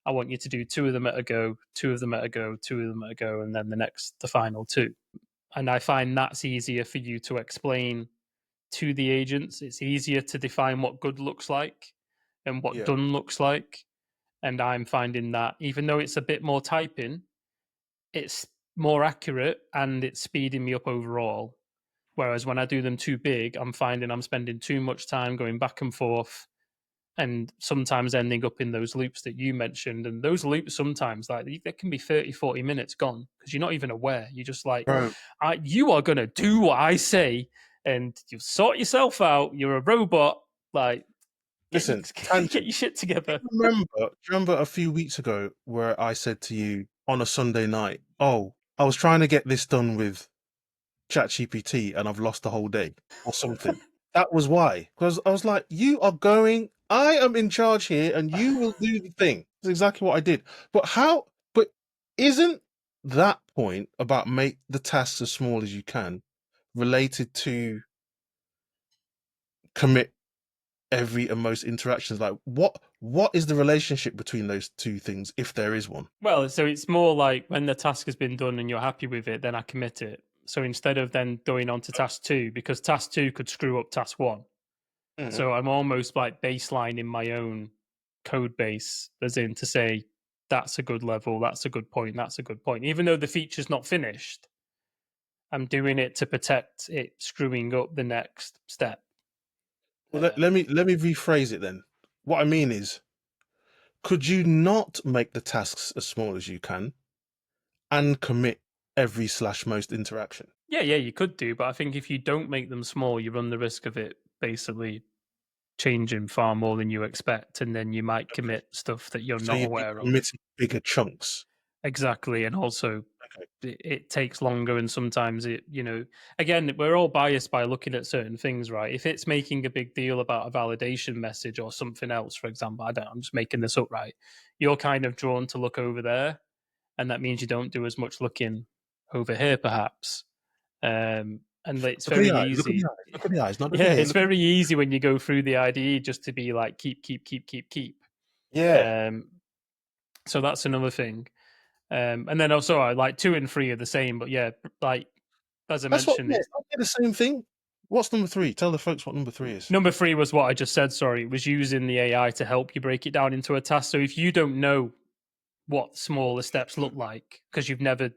I want you to do two of them at a go, two of them at a go, two of them at a go, and then the final two. And I find that's easier for you to explain to the agents. It's easier to define what good looks like and what yeah. done looks like. And I'm finding that even though it's a bit more typing, it's more accurate and it's speeding me up overall. Whereas when I do them too big, I'm finding I'm spending too much time going back and forth and sometimes ending up in those loops that you mentioned. And those loops sometimes, like, they can be 30, 40 minutes gone because you're not even aware. You're just like, Bro, you are going to do what I say and you sort yourself out. You're a robot. Like, get, listen, get tangent. your shit together. Do you remember a few weeks ago where I said to you on a Sunday night, oh, I was trying to get this done with ChatGPT and I've lost the whole day or something. That was why. Because I was like, you are going, I am in charge here and you will do the thing. That's exactly what I did. But isn't that point about make the tasks as small as you can related to commit every and most interactions? Like what is the relationship between those two things, if there is one? Well, so it's more like when the task has been done and you're happy with it, then I commit it. So instead of then going on to task two, because task two could screw up task one. Mm-hmm. So I'm almost like baselining my own code base, as in to say, that's a good level, that's a good point, that's a good point. Even though the feature's not finished, I'm doing it to protect it screwing up the next step. Well, let me rephrase it then. What I mean is, could you not make the tasks as small as you can and commit every slash most interaction? Yeah, you could do, but I think if you don't make them small, you run the risk of it basically changing far more than you expect, and then you might Okay. commit stuff that you're So not you'd be aware of. committing bigger chunks. Exactly, and also Okay. it takes longer, and sometimes again, we're all biased by looking at certain things, right? If it's making a big deal about a validation message or something else, for example, I'm just making this up, right? You're kind of drawn to look over there, and that means you don't do as much looking over here, perhaps. And it's Look at the very eyes. Look at the easy. eyes. Look at the eyes. Not over Yeah, here. it's Look at very easy when you go through the IDE just to be like keep. yeah. Um, so that's another thing. And then also, I like 2 and 3 are the same, but yeah, like as I That's what. mentioned, Yeah. it's I did the same thing. What's number three? Tell the folks what number three is. number 3 was what I just said. Sorry, it was using the AI to help you break it down into a task. So if you don't know what smaller steps look like because you've never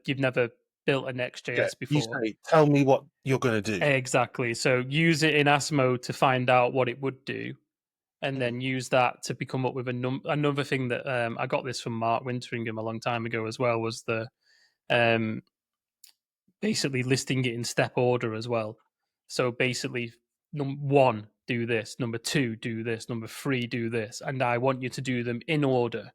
built a Yeah. Next.js You before, say, tell me what you're gonna do. exactly. So use it in ASK mode to find out what it would do, and Mm. then use that to come up with another thing that I got this from Mark Winteringham a long time ago as well, was the um, basically listing it in step order as well. So basically, number 1, do this, number 2, do this, number 3, do this, and I want you to do them in order,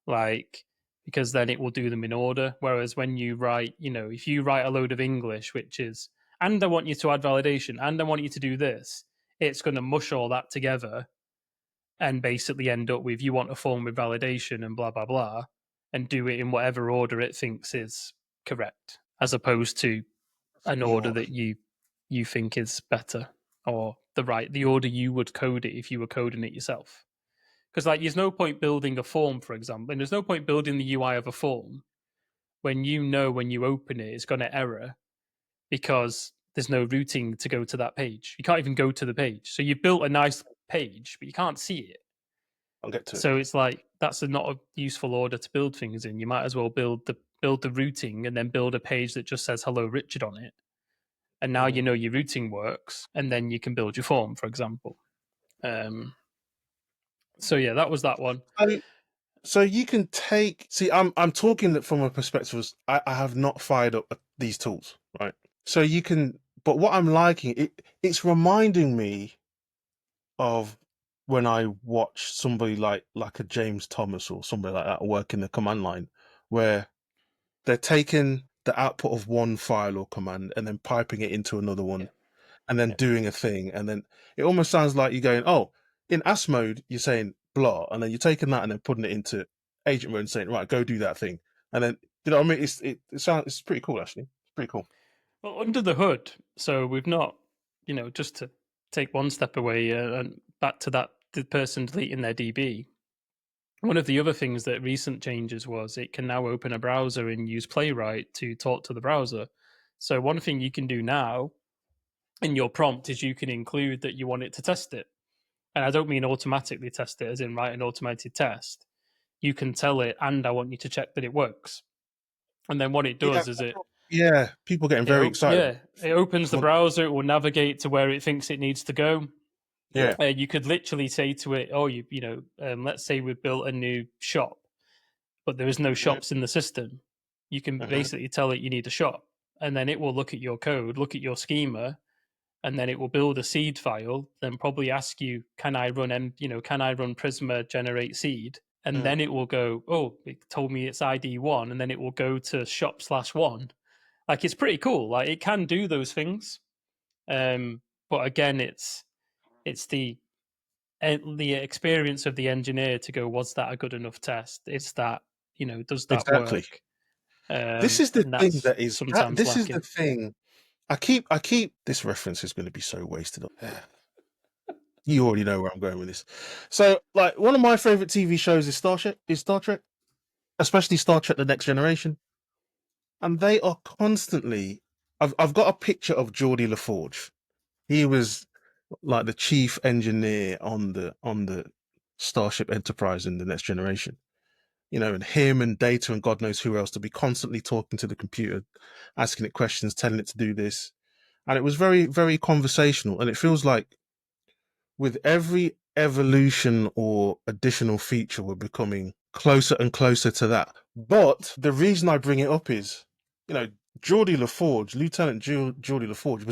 like, because then it will do them in order. Whereas when you write, if you write a load of English, which is, and I want you to add validation, and I want you to do this, it's going to mush all that together and basically end up with, you want a form with validation and blah blah blah, and do it in whatever order it thinks is correct, as opposed to an order More. that you think is better, or the order you would code it if you were coding it yourself. Because like, there's no point building a form, for example, and there's no point building the UI of a form when when you open it, it's going to error because there's no routing to go to that page. You can't even go to the page. So you've built a nice page, but you can't see it. I'll get to it. So it's like, that's not a useful order to build things in. You might as well build the routing and then build a page that just says hello Richard on it. And now Mm. your routing works, and then you can build your form, for example. So yeah, that was that one. So you can see. I'm talking that from a perspective. I have not fired up these tools, right? So you can, but what I'm liking it's reminding me of when I watch somebody like a James Thomas or somebody like that work in the command line, where they're taking the output of one file or command and then piping it into another Yeah, one and then yeah. doing a thing. And then it almost sounds like you're going, oh, in AS mode, you're saying blah, and then you're taking that and then putting it into agent mode and saying, right, go do that thing. And then, you know what I mean? It's pretty cool, actually. It's pretty cool. Well, under the hood, so we've not, just to take one step away and back to that the person deleting their DB. One of the other things that recent changes was it can now open a browser and use Playwright to talk to the browser. So one thing you can do now in your prompt is you can include that you want it to test it. And I don't mean automatically test it as in write an automated test. You can tell it, and I want you to check that it works. And then what it Yeah, does is yeah, people getting very excited. it opens the browser. It will navigate to where it thinks it needs to go. Yeah. You could literally say to it, "Oh, let's say we've built a new shop, but there is no Mhm, shops in the system." You can mhm, basically tell it you need a shop, and then it will look at your code, look at your schema, and then it will build a seed file. Then probably ask you, "Can I run can I run Prisma generate seed?" And mhm. then it will go, "Oh, it told me it's ID 1," and then it will go to shop/1. Like, it's pretty cool. Like, it can do those things. But again, it's the experience of the engineer to go, was that a good enough test? Is that, does that Exactly. work? This is the And thing that's that is sometimes this is the lacking. thing. I keep this reference is going to be so wasted. You already know where I'm going with this. So, like, one of my favorite TV shows is Star Trek, especially Star Trek: The Next Generation, and they are constantly. I've got a picture of Geordie LaForge. He was like the chief engineer on the Starship Enterprise in The Next Generation. And him and Data and God knows who else to be constantly talking to the computer, asking it questions, telling it to do this. And it was very, very conversational. And it feels like with every evolution or additional feature, we're becoming closer and closer to that. But the reason I bring it up is, you know, Geordie LaForge, Lieutenant Geordie LaForge,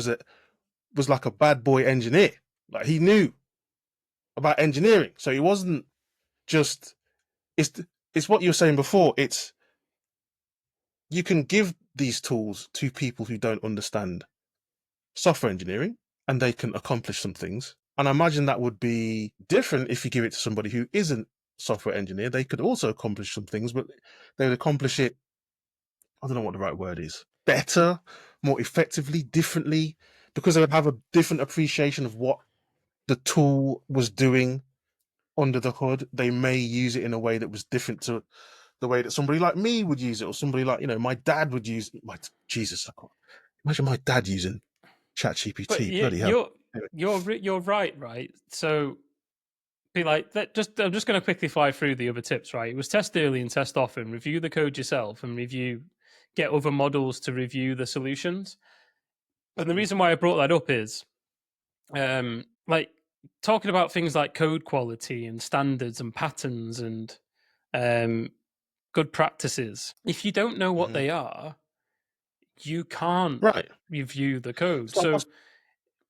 was like a bad boy engineer. Like, he knew about engineering, so he wasn't just. It's it's what you were saying before. It's you can give these tools to people who don't understand software engineering and they can accomplish some things. And I imagine that would be different if you give it to somebody who isn't software engineer. They could also accomplish some things, but they would accomplish it, I don't know what the right word is, better, more effectively, differently, because they would have a different appreciation of what the tool was doing under the hood. They may use it in a way that was different to the way that somebody like me would use it, or somebody like, my dad would use my Jesus. I can't imagine my dad using But ChatGPT. Bloody hell. Anyway. you're right, right? So be like that. I'm just going to quickly fly through the other tips, right? It was test early and test often. Review the code yourself and get other models to review the solutions. And the reason why I brought that up is, like, talking about things like code quality and standards and patterns and um, good practices. If you don't know what Mhm. they are, you can't Right. review the code. It's like So you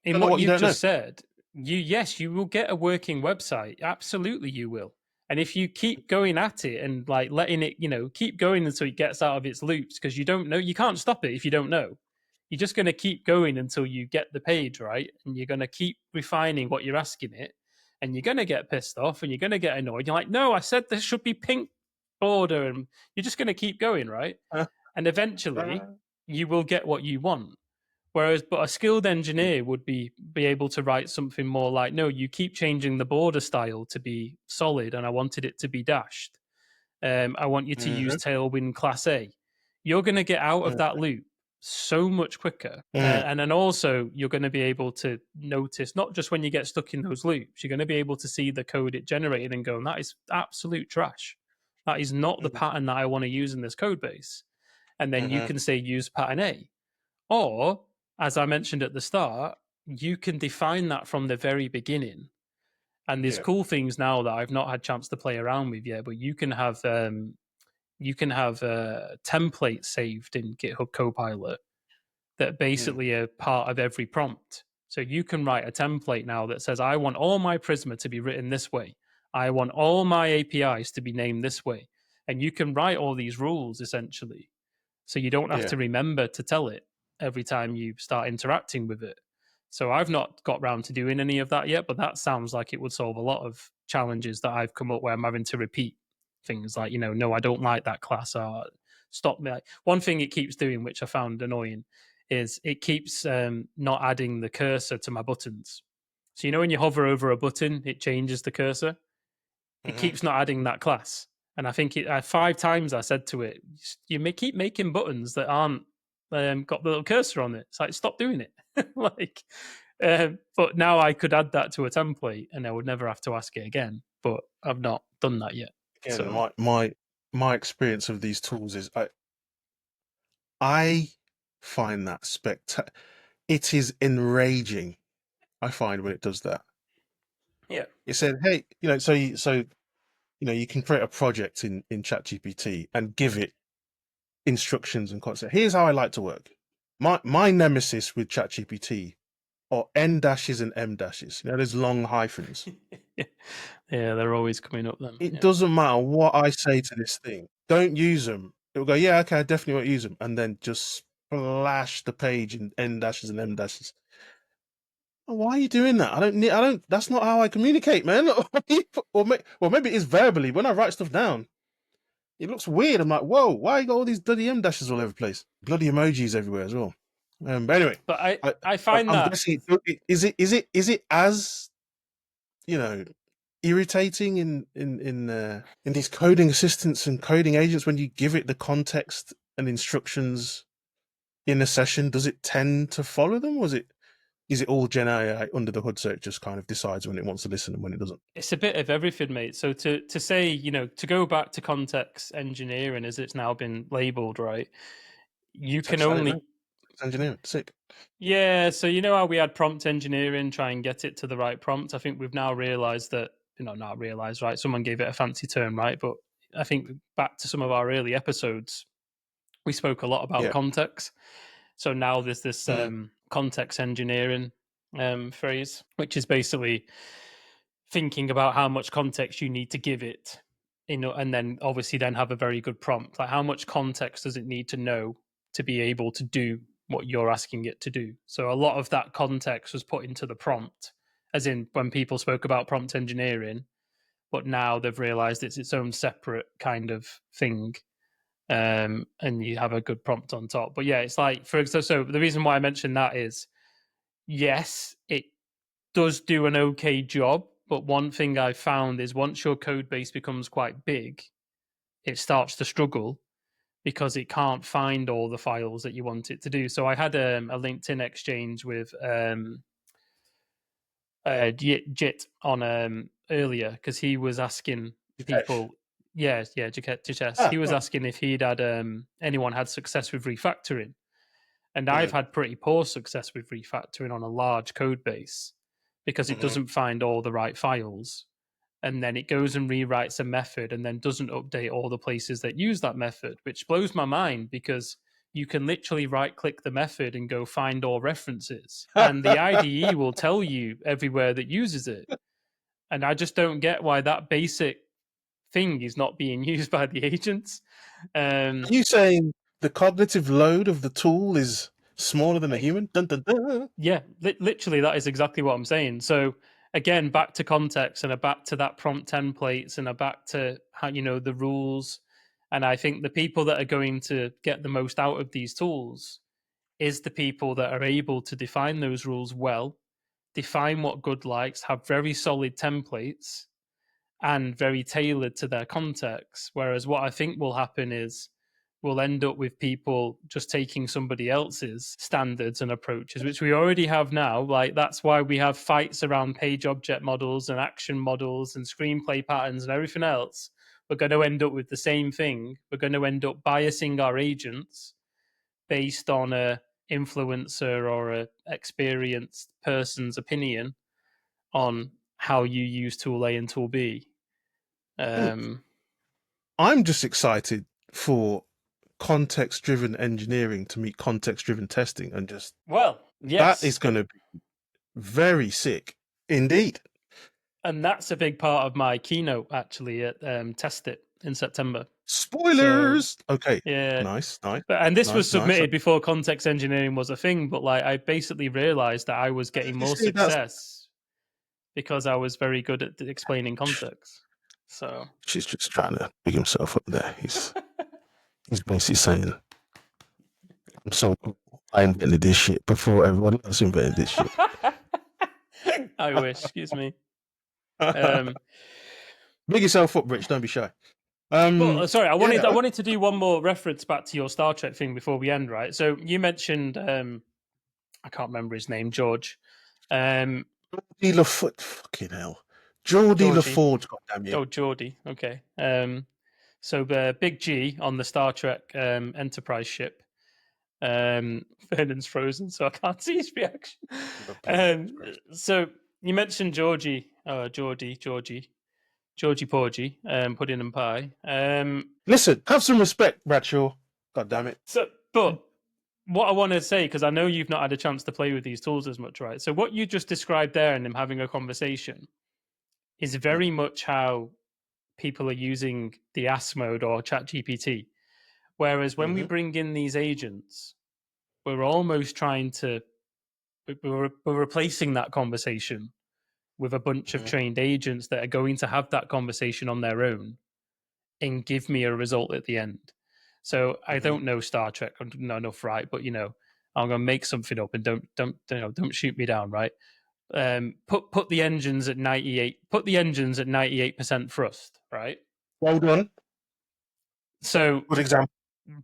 in don't know what what you you've don't know. just said, you will get a working website. Absolutely, you will. And if you keep going at it and like letting it, keep going until it gets out of its loops, because you don't know, you can't stop it if you don't know. You're just going to keep going until you get the page right, and you're going to keep refining what you're asking it, and you're going to get pissed off and you're going to get annoyed. You're like, no, I said this should be pink border, and you're just going to keep going, right? Uh, And eventually, uh, you will get what you want. But a skilled engineer would be able to write something more like, no, you keep changing the border style to be solid, and I wanted it to be dashed. I want you to use mhm, Tailwind Class A. You're going to get out of mhm, that loop so much quicker. mhm, And then also, you're going to be able to notice, not just when you get stuck in those loops, you're going to be able to see the code it generated and go, that is absolute trash. That is not the mhm, pattern that I want to use in this code base. And then you mhm. can say, use pattern A. Or, as I mentioned at the start, you can define that from the very beginning. And there's Yeah. cool things now that I've not had chance to play around with yet, but you can have templates saved in GitHub Copilot that basically are part of every prompt. So you can write a template now that says, I want all my Prisma to be written this way. I want all my APIs to be named this way. And you can write all these rules essentially. So you don't have to remember to tell it every time you start interacting with it. So I've not got round to doing any of that yet, but that sounds like it would solve a lot of challenges that I've come up where I'm having to repeat things like, no, I don't like that class, or stop me. Like, one thing it keeps doing, which I found annoying, is it keeps not adding the cursor to my buttons. So when you hover over a button, it changes the cursor. It keeps not adding that class. And I think 5 times I said to it, you may keep making buttons that aren't got the little cursor on it. It's like, stop doing it. But now I could add that to a template and I would never have to ask it again. But I've not done that yet. Again, So my experience of these tools is I find that spectacular. It is enraging. I find when it does that. Yeah. It said, hey, you can create a project in ChatGPT and give it instructions and concept. Here's how I like to work. My nemesis with ChatGPT are N dashes and M dashes. There's long hyphens. Yeah, they're always coming up then. It doesn't matter what I say to this thing. Don't use them. It'll go, yeah, okay, I definitely won't use them, and then just splash the page in N dashes and M dashes. Why are you doing that? I don't. That's not how I communicate, man. or maybe it's verbally. When I write stuff down, it looks weird. I'm like, whoa, why you got all these bloody M dashes all over the place? Bloody emojis everywhere as well. But anyway, but I find I'm that guessing, is it as irritating in these coding assistants and coding agents when you give it the context and instructions in a session? Does it tend to follow them, or is it all Gen AI under the hood, so it just kind of decides when it wants to listen and when it doesn't? It's a bit of everything, mate. So to say, to go back to context engineering as it's now been labeled, right? You can only engineering sick. Yeah, so how we had prompt engineering, try and get it to the right prompt. I think we've now realized that, not realized, right? Someone gave it a fancy term, right? But I think back to some of our early episodes, we spoke a lot about context. So now there's this context engineering phrase, which is basically thinking about how much context you need to give it, and then obviously then have a very good prompt. Like, how much context does it need to know to be able to do what you're asking it to do? So a lot of that context was put into the prompt, as in when people spoke about prompt engineering, but now they've realized it's its own separate kind of thing. And you have a good prompt on top. But yeah, it's like, so the reason why I mentioned that is, yes, it does do an okay job, but one thing I found is once your code base becomes quite big, it starts to struggle because it can't find all the files that you want it to do. So I had a LinkedIn exchange with Jit on earlier, because he was asking people, Jitesh, he was asking if he'd had anyone had success with refactoring. And I've had pretty poor success with refactoring on a large code base because it doesn't find all the right files. And then it goes and rewrites a method and then doesn't update all the places that use that method, which blows my mind because you can literally right click the method and go find all references. And the IDE will tell you everywhere that uses it. And I just don't get why that basic thing is not being used by the agents. Are you saying the cognitive load of the tool is smaller than a human? Dun, dun, dun. Yeah, literally, that is exactly what I'm saying. So again, back to context and back to that prompt templates and back to how the rules. And I think the people that are going to get the most out of these tools is the people that are able to define those rules well, define what good likes, have very solid templates, and very tailored to their context. Whereas what I think will happen is we'll end up with people just taking somebody else's standards and approaches, which we already have now. Like, that's why we have fights around page object models and action models and screenplay patterns and everything else. We're going to end up with the same thing. We're going to end up biasing our agents based on a influencer or a experienced person's opinion on how you use tool A and tool B. I'm just excited for context-driven engineering to meet context-driven testing, and just Well, that is yes. going to be very sick indeed. And that's a big part of my keynote actually at TestIt in September. Spoilers. Okay, Yeah. nice, nice, And this was nice. submitted before context engineering was a thing, but like I basically realized that I was getting You more see, that's success because I was very good at explaining context. So she's just trying to big himself up there. He's basically saying, "I'm so cool. I invented this shit before everyone else invented this shit." I wish, excuse me. Big yourself up, Rich. Don't be shy. But sorry, I Yeah, wanted to do one more reference back to your Star Trek thing before we end, right? So you mentioned I can't remember his name, George. Geordie LaForge. Fucking hell, Geordie Georgie. LaForge. God damn you. Oh, Geordie. Okay. So Big G on the Star Trek Enterprise ship. Vernon's frozen, so I can't see his reaction. So you mentioned Georgie, Georgie Porgy, pudding and pie. Listen, have some respect, Bradshaw. God damn it. But what I want to say, because I know you've not had a chance to play with these tools as much, right? So what you just described there and them having a conversation is very much how people are using the Ask mode or ChatGPT. Whereas when we bring in these agents, we're almost trying to we're replacing that conversation with a bunch of trained agents that are going to have that conversation on their own and give me a result at the end. So I don't know Star Trek, I don't know enough, right? But I'm gonna make something up, and don't shoot me down, right? Put the engines at 98. Put the engines at 98% thrust, right? Well done. So Good example.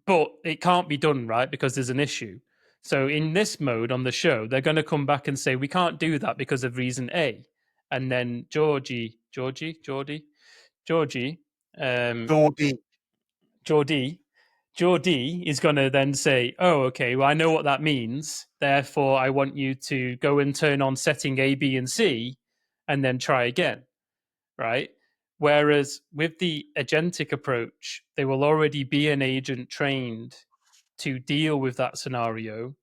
but it can't be done, right? Because there's an issue. So in this mode on the show, they're going to come back and say, we can't do that because of reason A. And then Geordie, Geordie is going to then say, oh, okay, well, I know what that means. Therefore, I want you to go and turn on setting A, B, and C and then try again, right? Whereas with the agentic approach, there will already be an agent trained to deal with that scenario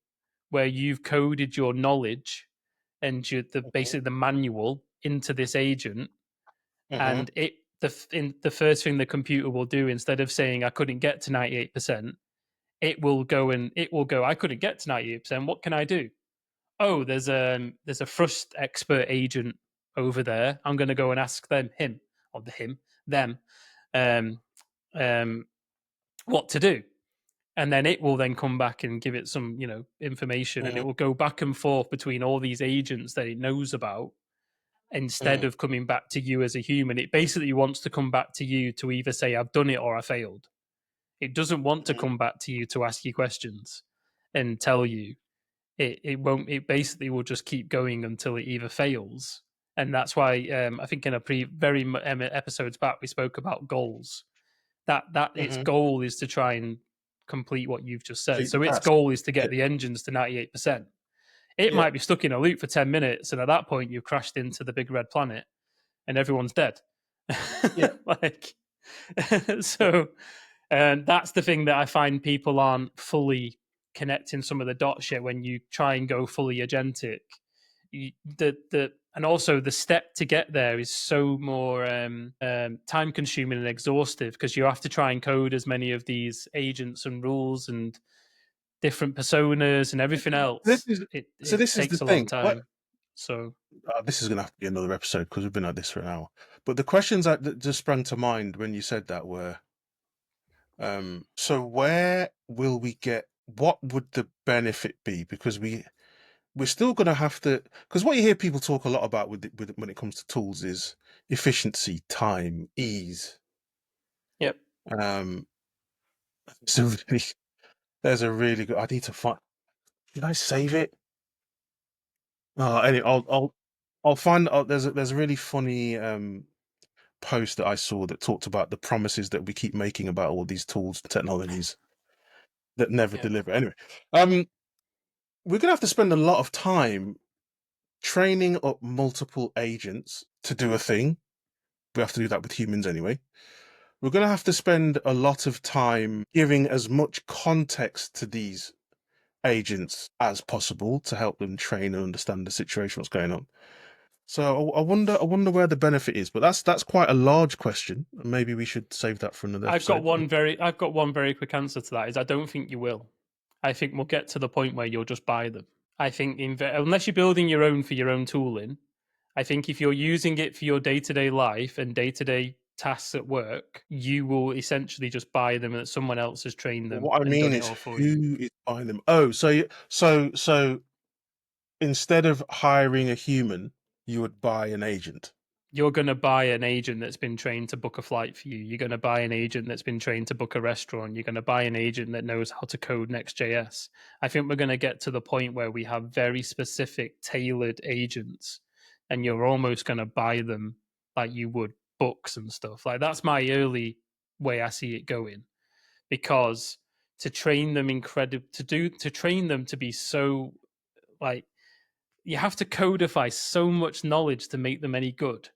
where you've coded your knowledge and basically the manual into this agent, and the first thing the computer will do, instead of saying I couldn't get to 98%, it will go I couldn't get to 98%. What can I do? Oh, there's a thrust expert agent over there. I'm going to go and ask them um, what to do, and then it will then come back and give it some information, and it will go back and forth between all these agents that it knows about instead of coming back to you as a human. It basically wants to come back to you to either say I've done it or I failed. It doesn't want to come back to you to ask you questions and tell you. It won't. It basically will just keep going until it either fails, and that's why I think in a episodes back we spoke about goals. That its goal is to try and complete what you've just said. So its goal is to get the engines to 98%. It might be stuck in a loop for 10 minutes, and at that point you've crashed into the big red planet and everyone's dead. Yeah. So and that's the thing that I find people aren't fully connecting some of the dots yet when you try and go fully agentic. And also the step to get there is so more time consuming and exhaustive, because you have to try and code as many of these agents and rules and different personas and everything else. This is takes the a thing. long time. So this is going to have to be another episode because we've been at this for an hour. But the questions that just sprang to mind when you said that were, so where will we get? What would the benefit be? Because we're still going to have to. Because what you hear people talk a lot about with when it comes to tools is efficiency, time, ease. yep. So really, there's a really good. I need to find. Did I save it? Anyway, I'll find. There's a really funny post that I saw that talked about the promises that we keep making about all these tools and technologies that never deliver. Anyway, we're gonna have to spend a lot of time training up multiple agents to do a thing. We have to do that with humans anyway. we're going to have to spend a lot of time giving as much context to these agents as possible to help them train and understand the situation, what's going on. So I wonder where the benefit is, but that's quite a large question. Maybe we should save that for another I've got episode. one very quick answer to that. Is I don't think you will. I think we'll get to the point where you'll just buy them. I think unless you're building your own for your own tooling, I think if you're using it for your day-to-day life and day-to-day tasks at work, you will essentially just buy them and someone else has trained them What I and mean done it is, all for you. who is buying them? Oh, so instead of hiring a human, you would buy an agent. You're going to buy an agent that's been trained to book a flight for you. You're going to buy an agent that's been trained to book a restaurant. You're going to buy an agent that knows how to code Next.js. I think we're going to get to the point where we have very specific, tailored agents, and you're almost going to buy them like you would books and stuff. Like that's my early way I see it going, because to train them to train them to be so like you have to codify so much knowledge to make them any good.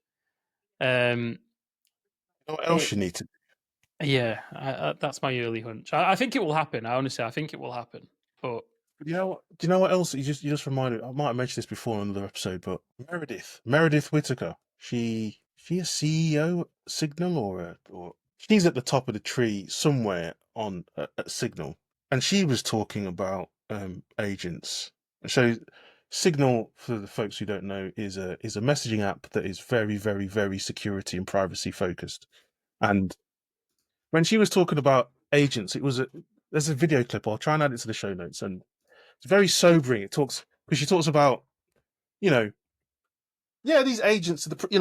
You know what else It, you need to yeah, that's my early hunch. I think it will happen. I think it will happen. But do you know what? Do you know what else? You just reminded. I might have mentioned this before in another episode, but Meredith Whittaker. She a CEO Signal or she's at the top of the tree somewhere on at Signal, and she was talking about agents. So Signal, for the folks who don't know, is a messaging app that is very very very security and privacy focused. And when she was talking about agents, there's a video clip. I'll try and add it to the show notes, and it's very sobering. It talks because she talks about, you know, yeah, these agents. She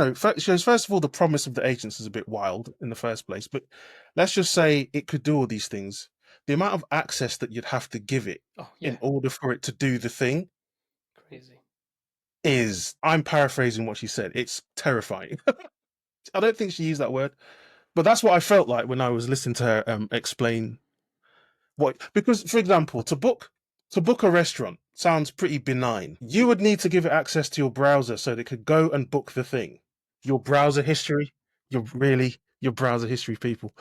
goes, first of all, the promise of the agents is a bit wild in the first place. But let's just say it could do all these things. The amount of access that you'd have to give it oh in yeah, order for it to do the thing crazy. is, I'm paraphrasing what she said, it's terrifying. I don't think she used that word, but that's what I felt like when I was listening to her explain what, because for example, to book a restaurant sounds pretty benign. You would need to give it access to your browser so that it could go and book the thing. Your browser history, your browser history, people.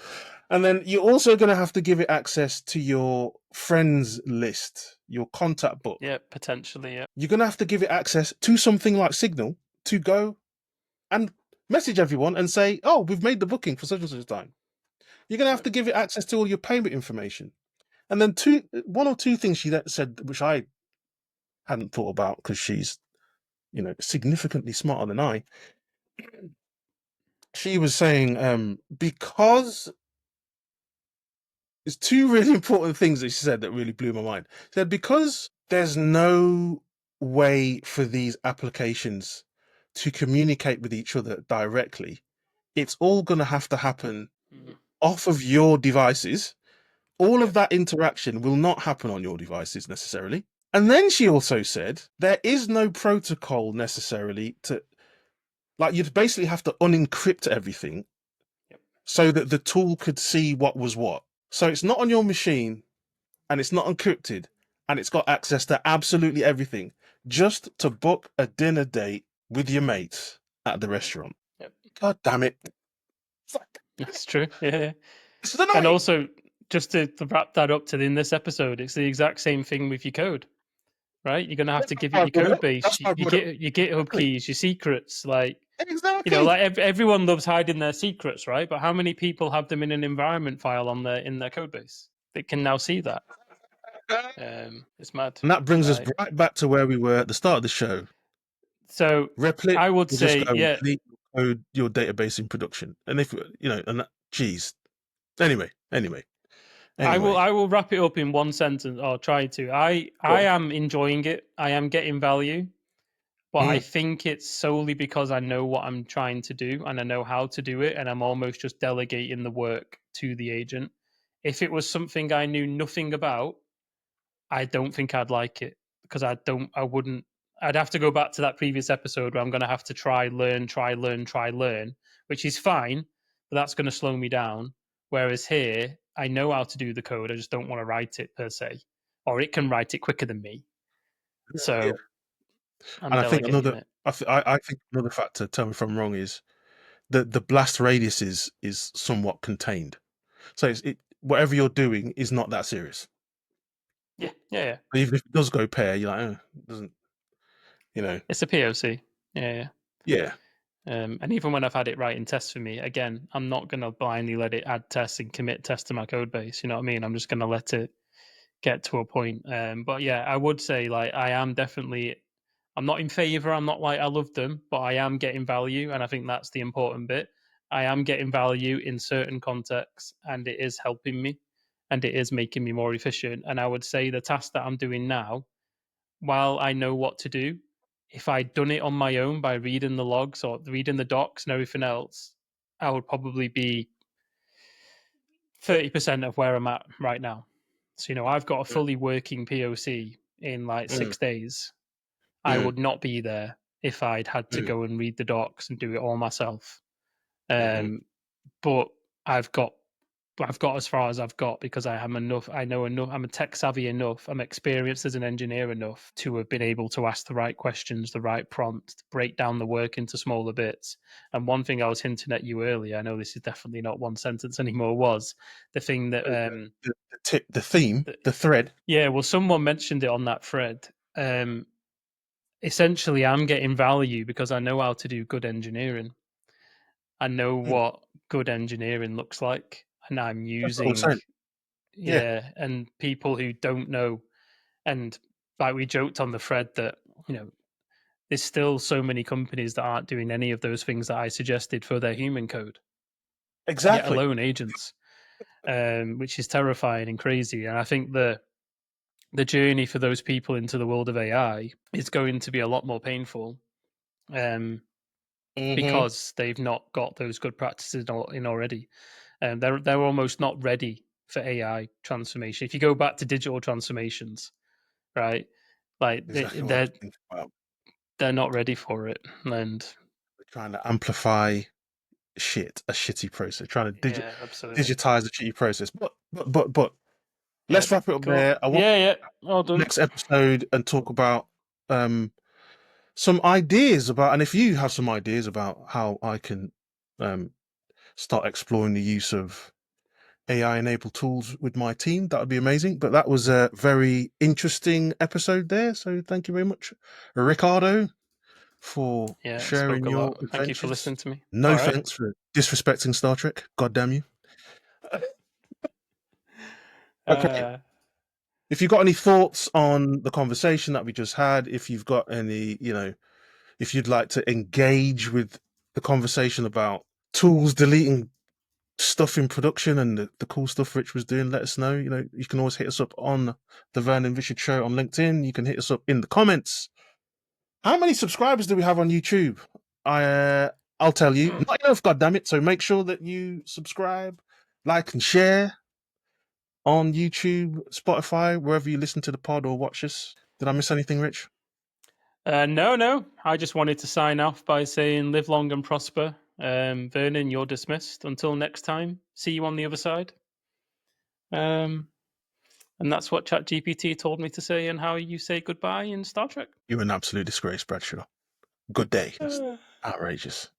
And then you're also going to have to give it access to your friends list, your contact book. Yeah, potentially. Yeah. You're going to have to give it access to something like Signal to go and message everyone and say, oh, we've made the booking for such and such a time. You're going to have to give it access to all your payment information. And then one or two things she said, which I hadn't thought about because she's, significantly smarter than I. She was saying, because there's two really important things that she said that really blew my mind. She said, because there's no way for these applications to communicate with each other directly, it's all going to have to happen off of your devices. All of that interaction will not happen on your devices necessarily. And then she also said there is no protocol necessarily you'd basically have to unencrypt everything so that the tool could see what was what. So it's not on your machine and it's not encrypted and it's got access to absolutely everything just to book a dinner date with your mates at the restaurant. Yep. God damn it. That's true. Yeah. This is annoying. And also, just to wrap that up in this episode, it's the exact same thing with your code, right? You're going to have to give it your code base, your GitHub keys, your secrets. Like, exactly. like everyone loves hiding their secrets, right? But how many people have them in an environment file in their code base that can now see that? It's mad. And that brings us right back to where we were at the start of the show. So Replit, I would say, just go yeah, delete code your database in production. And if and that, geez. Anyway. I will wrap it up in one sentence, or try to. I am enjoying it. I am getting value, but I think it's solely because I know what I'm trying to do and I know how to do it, and I'm almost just delegating the work to the agent. If it was something I knew nothing about, I don't think I'd like it, because I wouldn't. I'd have to go back to that previous episode where I'm going to have to try, learn, which is fine, but that's going to slow me down. Whereas here, I know how to do the code. I just don't want to write it per se, or it can write it quicker than me. So I'm and I think delegating it. I think another factor, tell me if I'm wrong, is the blast radius is somewhat contained. So whatever you're doing is not that serious. Yeah, yeah, yeah. But even if it does go pear, you're like, it doesn't, you know. It's a POC. Yeah, Yeah. and even when I've had it writing tests for me, again, I'm not going to blindly let it add tests and commit tests to my code base. You know what I mean? I'm just going to let it get to a point. But yeah, I would say like I am definitely. I'm not in favor. I'm not like I love them, but I am getting value, and I think that's the important bit. I am getting value in certain contexts, and it is helping me, and it is making me more efficient. And I would say the task that I'm doing now, while I know what to do, if I'd done it on my own by reading the logs or reading the docs and everything else, I would probably be 30% of where I'm at right now. So, I've got a fully working POC in like Mm, 6 days. I mm, would not be there if I'd had to mm, go and read the docs and do it all myself. mhm. But I've got I've got as far as I've got because I am enough. I know enough. I'm a tech savvy enough. I'm experienced as an engineer enough to have been able to ask the right questions, the right prompts, break down the work into smaller bits. And one thing I was hinting at you earlier, I know this is definitely not one sentence anymore, was the thing that The theme, that the thread. yeah, well, someone mentioned it on that thread. Um, Essentially, I'm getting value because I know how to do good engineering. I know Mm, what good engineering looks like, and I'm that's what I'm using saying. Yeah, yeah, and people who don't know, and like we joked on the thread that you know there's still so many companies that aren't doing any of those things that I suggested for their human code, yet exactly. alone agents, which is terrifying and crazy. And I think the journey for those people into the world of AI is going to be a lot more painful. Um, Hmm. because they've not got those good practices in already. They're almost not ready for AI transformation. If you go back to digital transformations, right, like Exactly what I was they're thinking about. they're not ready for it, and We're trying to amplify a shitty process, trying to yeah, absolutely, digitize a shitty process. But yeah, let's wrap it up cool, there. I want yeah, yeah, all done. next episode and talk about um some ideas about, and if you have some ideas about how I can um start exploring the use of AI enabled tools with my team, that would be amazing. But that was a very interesting episode there. So thank you very much, Ricardo, for Yeah, sharing spoke a your lot. Thank you for adventures. listening to me. No All right. thanks for disrespecting Star Trek. God damn you. Okay. Uh, If you've got any thoughts on the conversation that we just had, if you've got any, if you'd like to engage with the conversation about tools deleting stuff in production and the cool stuff Rich was doing, let us know. You can always hit us up on the Vernon Richard Show on LinkedIn. You can hit us up in the comments. How many subscribers do we have on YouTube? I'll tell you, not enough, goddammit. So make sure that you subscribe, like, and share on YouTube, Spotify, wherever you listen to the pod or watch us. Did I miss anything, Rich? no, no. I just wanted to sign off by saying live long and prosper. Vernon, you're dismissed. Until next time, see you on the other side. Um, And that's what ChatGPT told me to say and how you say goodbye in Star Trek. You're an absolute disgrace, Bradshaw. Good day. That's outrageous.